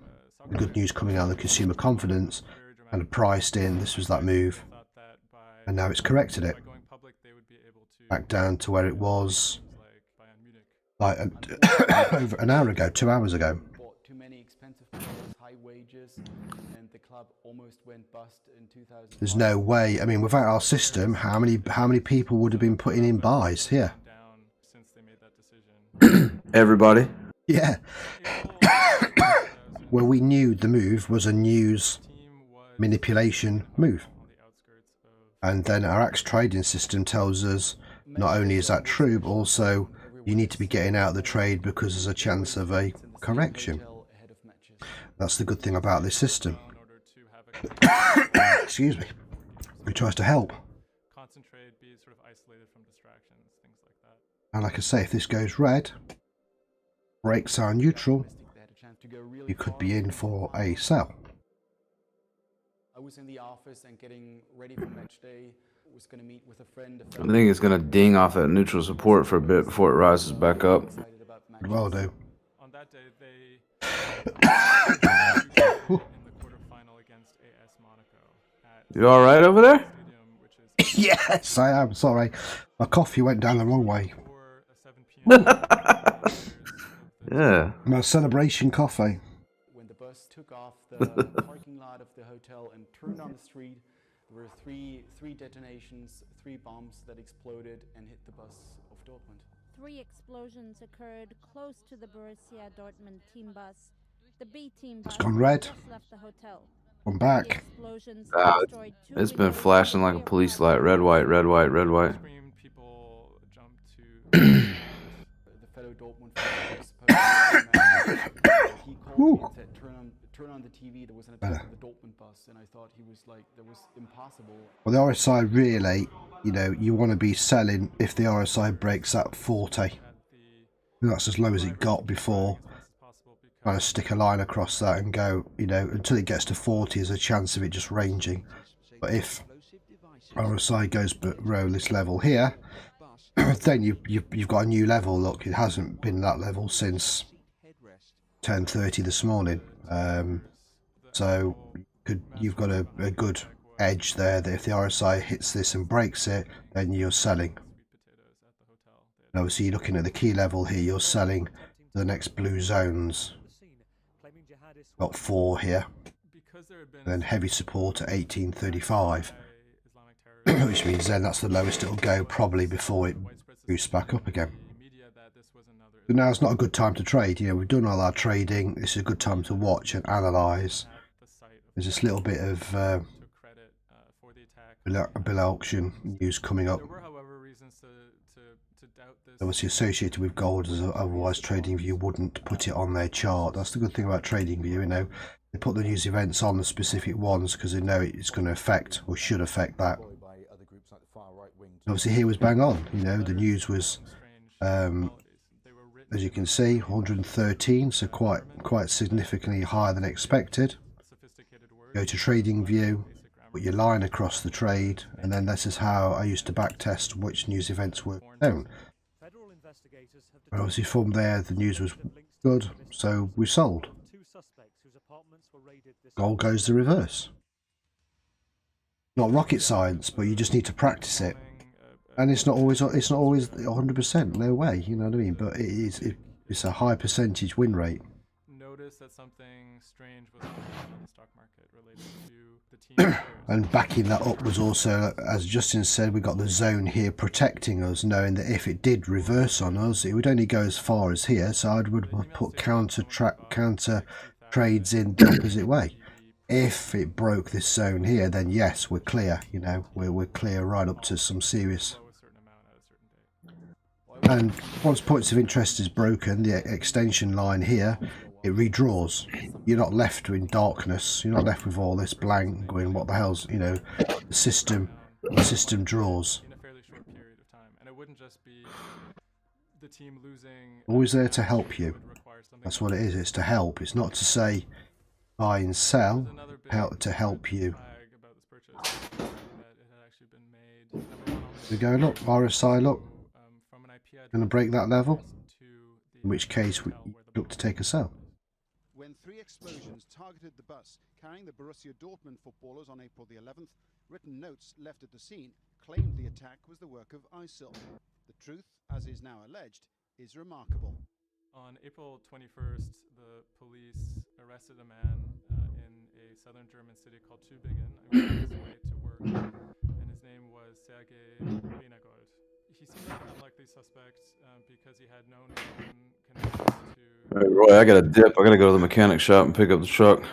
good news coming out of the consumer confidence, and priced in. This was that move, and now it's corrected it back down to where it was like over an hour ago, 2 hours ago. There's no way. I mean, without our system, how many people would have been putting in buys here? Everybody. Yeah. Well, we knew the move was a news manipulation move, and then our Axe trading system tells us not only is that true, but also you need to be getting out of the trade because there's a chance of a correction. That's the good thing about this system. Excuse me. It tries to help. And like I say, if this goes red, breaks our neutral, you could be in for a sell. I was in the office and getting ready for match day. Was going to meet with a friend. I think it's going to ding off at neutral support for a bit before it rises back up. Well, do. On that day, they in the quarterfinal against AS Monaco. You all right over there? Yes, I am. Sorry, my coffee went down the wrong way. Yeah. My celebration coffee. When the bus took off the parking lot of the hotel and turned on the street, there were three detonations, 3 bombs that exploded and hit the bus of Dortmund. 3 explosions occurred close to the Borussia Dortmund team bus. The B team bus It's gone red. just left the hotel. I'm back. It's been flashing like a police light. Red, white, red, white, red, white. People jumped to the fellow Dortmund fan was supposed to he called me and said, turn on the TV, there was an attack on the Dortmund bus, and I thought he was like, that was impossible. Well, the RSI really, you know, you want to be selling if the RSI breaks at 40. That's as low as it got before. Trying to stick a line across that and go, you know, until it gets to 40, there's a chance of it just ranging. But if RSI goes below this level here, then you've got a new level. Look, it hasn't been that level since 10:30 this morning. So you've got a good edge there that if the RSI hits this and breaks it, then you're selling. And obviously you're looking at the key level here, you're selling the next blue zones. Got 4 here. Then heavy support at 1835. Which means then that's the lowest it'll go probably before it boosts back up again. But now it's not a good time to trade. You know, we've done all our trading. This is a good time to watch and analyse. There's this little bit of bill auction news coming up. Obviously associated with gold, as otherwise TradingView wouldn't put it on their chart. That's the good thing about TradingView, you know. They put the news events on the specific ones because they know it's going to affect or should affect that. Obviously here was bang on, you know, the news was as you can see 113, so quite significantly higher than expected. Go to TradingView, put your line across the trade, and then this is how I used to backtest which news events were down. And obviously from there the news was good, so we sold. Gold goes the reverse. Not rocket science, but you just need to practice it. And it's not always 100%, no way, you know what I mean? But it's a high percentage win rate. noticed that something strange was going on in the stock market related to the team. And backing that up was also, as Justin said, we got the zone here protecting us, knowing that if it did reverse on us, it would only go as far as here. So I would put counter trades in the opposite way. If it broke this zone here, then yes, we're clear. You know, we're clear right up to some serious. And once points of interest is broken, the extension line here, it redraws. You're not left in darkness. You're not left with all this blank going, what the hell's, you know, the system draws. In a fairly short period of time, and it wouldn't just be the team losing. Always there to help you. That's what it is. It's to help. It's not to say buy and sell. To help you. We go, look, RSI, look. Going to break that level, in which case we look to take a sell. When 3 explosions targeted the bus carrying the Borussia Dortmund footballers on April the 11th, written notes left at the scene claimed the attack was the work of ISIL. The truth, as is now alleged, is remarkable. On April 21st, the police arrested a man in a southern German city called Tübingen on his way to work, and his name was Sergei Benagold. He seemed like an unlikely suspect because he had known connections to... Hey, Roy, I got a dip. I got to go to the mechanic shop and pick up the truck.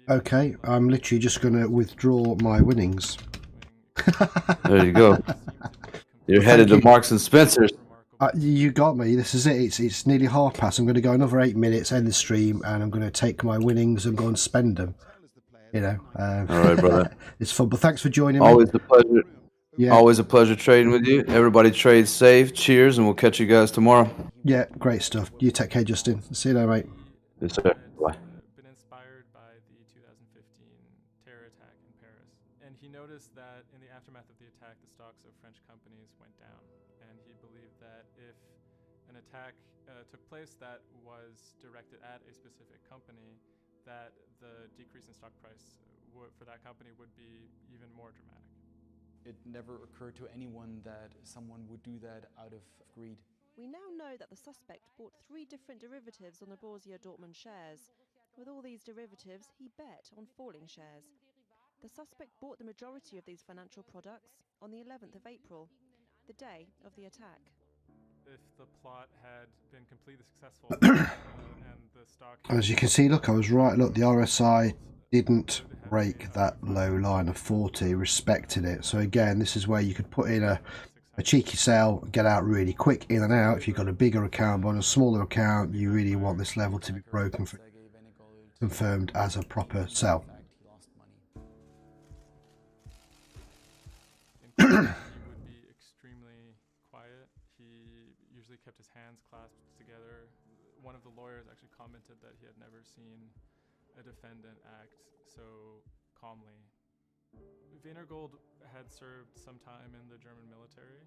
Okay, I'm literally just going to withdraw my winnings. There you go. You're headed to Marks and Spencer's. You got me. This is it. It's nearly half past. I'm going to go another 8 minutes, end the stream, and I'm going to take my winnings and go and spend them. You know. All right, brother. It's fun, but thanks for joining me. Always a pleasure. Yeah. Always a pleasure trading with you. Everybody trade safe. Cheers, and we'll catch you guys tomorrow. Yeah, great stuff. You take care, Justin. See you later, mate. Yes, sir. Bye. Been inspired by the 2015 terror attack in Paris, and he noticed that in the aftermath of the attack, the stocks of French companies went down, and he believed that if an attack took place that was directed at a specific company, that the decrease in stock price for that company would be even more dramatic. It never occurred to anyone that someone would do that out of greed. We now know that the suspect bought 3 different derivatives on the Borussia Dortmund shares. With all these derivatives, he bet on falling shares. The suspect bought the majority of these financial products on the 11th of April, the day of the attack. If the plot had been completely successful and the stock... As you can see, look, I was right. Look, the RSI didn't break that low line of 40, respected it. So again, this is where you could put in a cheeky sell, get out really quick, in and out. If you've got a bigger account, but on a smaller account, you really want this level to be broken for confirmed as a proper sell. He would be extremely quiet. He usually kept his hands clasped together. One of the lawyers actually commented that he had never seen a defendant act so calmly. Benagold had served some time in the German military.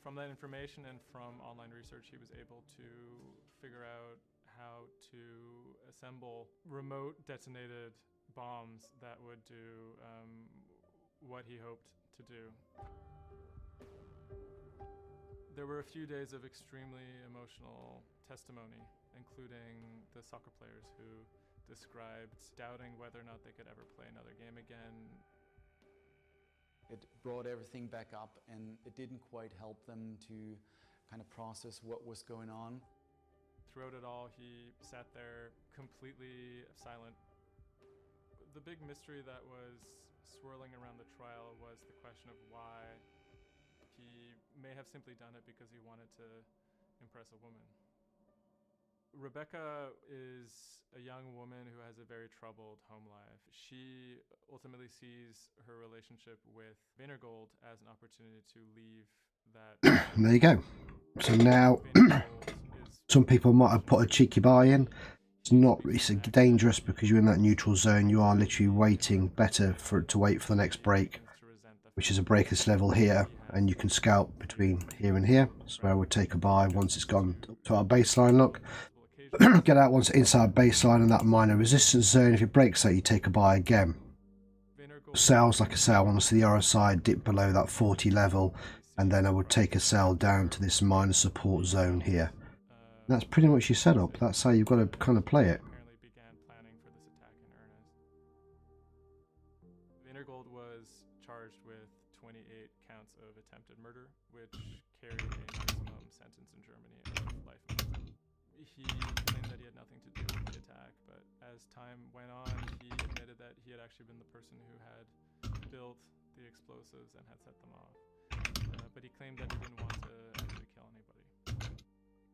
From that information and from online research, he was able to figure out how to assemble remote detonated bombs that would do what he hoped to do. There were a few days of extremely emotional testimony, including the soccer players who described doubting whether or not they could ever play another game again. It brought everything back up, and it didn't quite help them to kind of process what was going on. Throughout it all, he sat there completely silent. The big mystery that was swirling around the trial was the question of why he may have simply done it because he wanted to impress a woman. Rebecca is a young woman who has a very troubled home life. She ultimately sees her relationship with Benagold as an opportunity to leave that. There you go. So now, some people might have put a cheeky buy in. It's dangerous because you're in that neutral zone. You are literally waiting better for it to wait for the next break, which is a break this level here, and you can scalp between here and here. So I would take a buy once it's gone to our baseline. Look. Get out once inside baseline and that minor resistance zone. If it breaks that, you take a buy again. Sells like a sell. Once the RSI dip below that 40 level, and then I would take a sell down to this minor support zone here. And that's pretty much your setup. That's how you've got to kind of play it. attempted murder, which carried a maximum sentence in Germany of life imprisonment. He claimed that he had nothing to do with the attack, but as time went on, he admitted that he had actually been the person who had built the explosives and had set them off. But he claimed that he didn't want to actually kill anybody.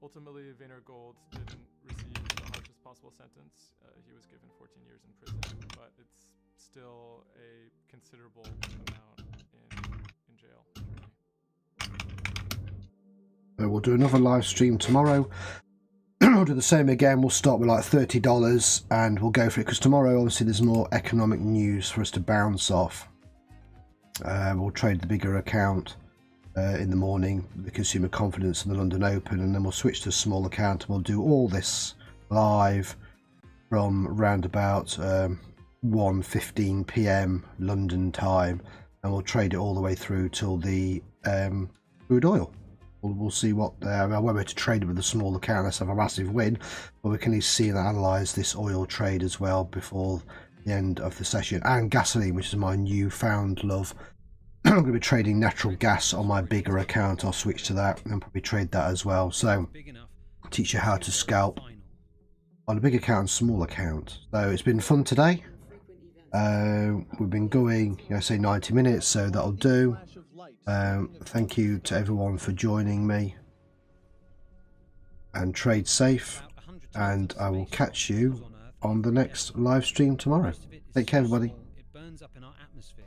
Ultimately, Wiener Gold didn't receive the harshest possible sentence. He was given 14 years in prison, but it's still a considerable amount in jail. We'll do another live stream tomorrow. We'll do the same again. We'll start with like $30 and we'll go for it because tomorrow obviously there's more economic news for us to bounce off. We'll trade the bigger account in the morning, the consumer confidence and the London Open, and then we'll switch to a small account and we'll do all this live from round about 1:15 p.m. London time, and we'll trade it all the way through till the crude oil. We'll see what I won't be able to trade it with a small account. Let's have a massive win, but we can at least see and analyze this oil trade as well before the end of the session. And gasoline, which is my newfound love. I'm going to be trading natural gas on my bigger account. I'll switch to that and probably trade that as well. So teach you how to scalp on a big account and small account. So it's been fun today. We've been going, I say 90 minutes, so that'll do. Thank you to everyone for joining me, and trade safe, and I will catch you on the next live stream tomorrow. Take care, everybody. It burns up in our atmosphere.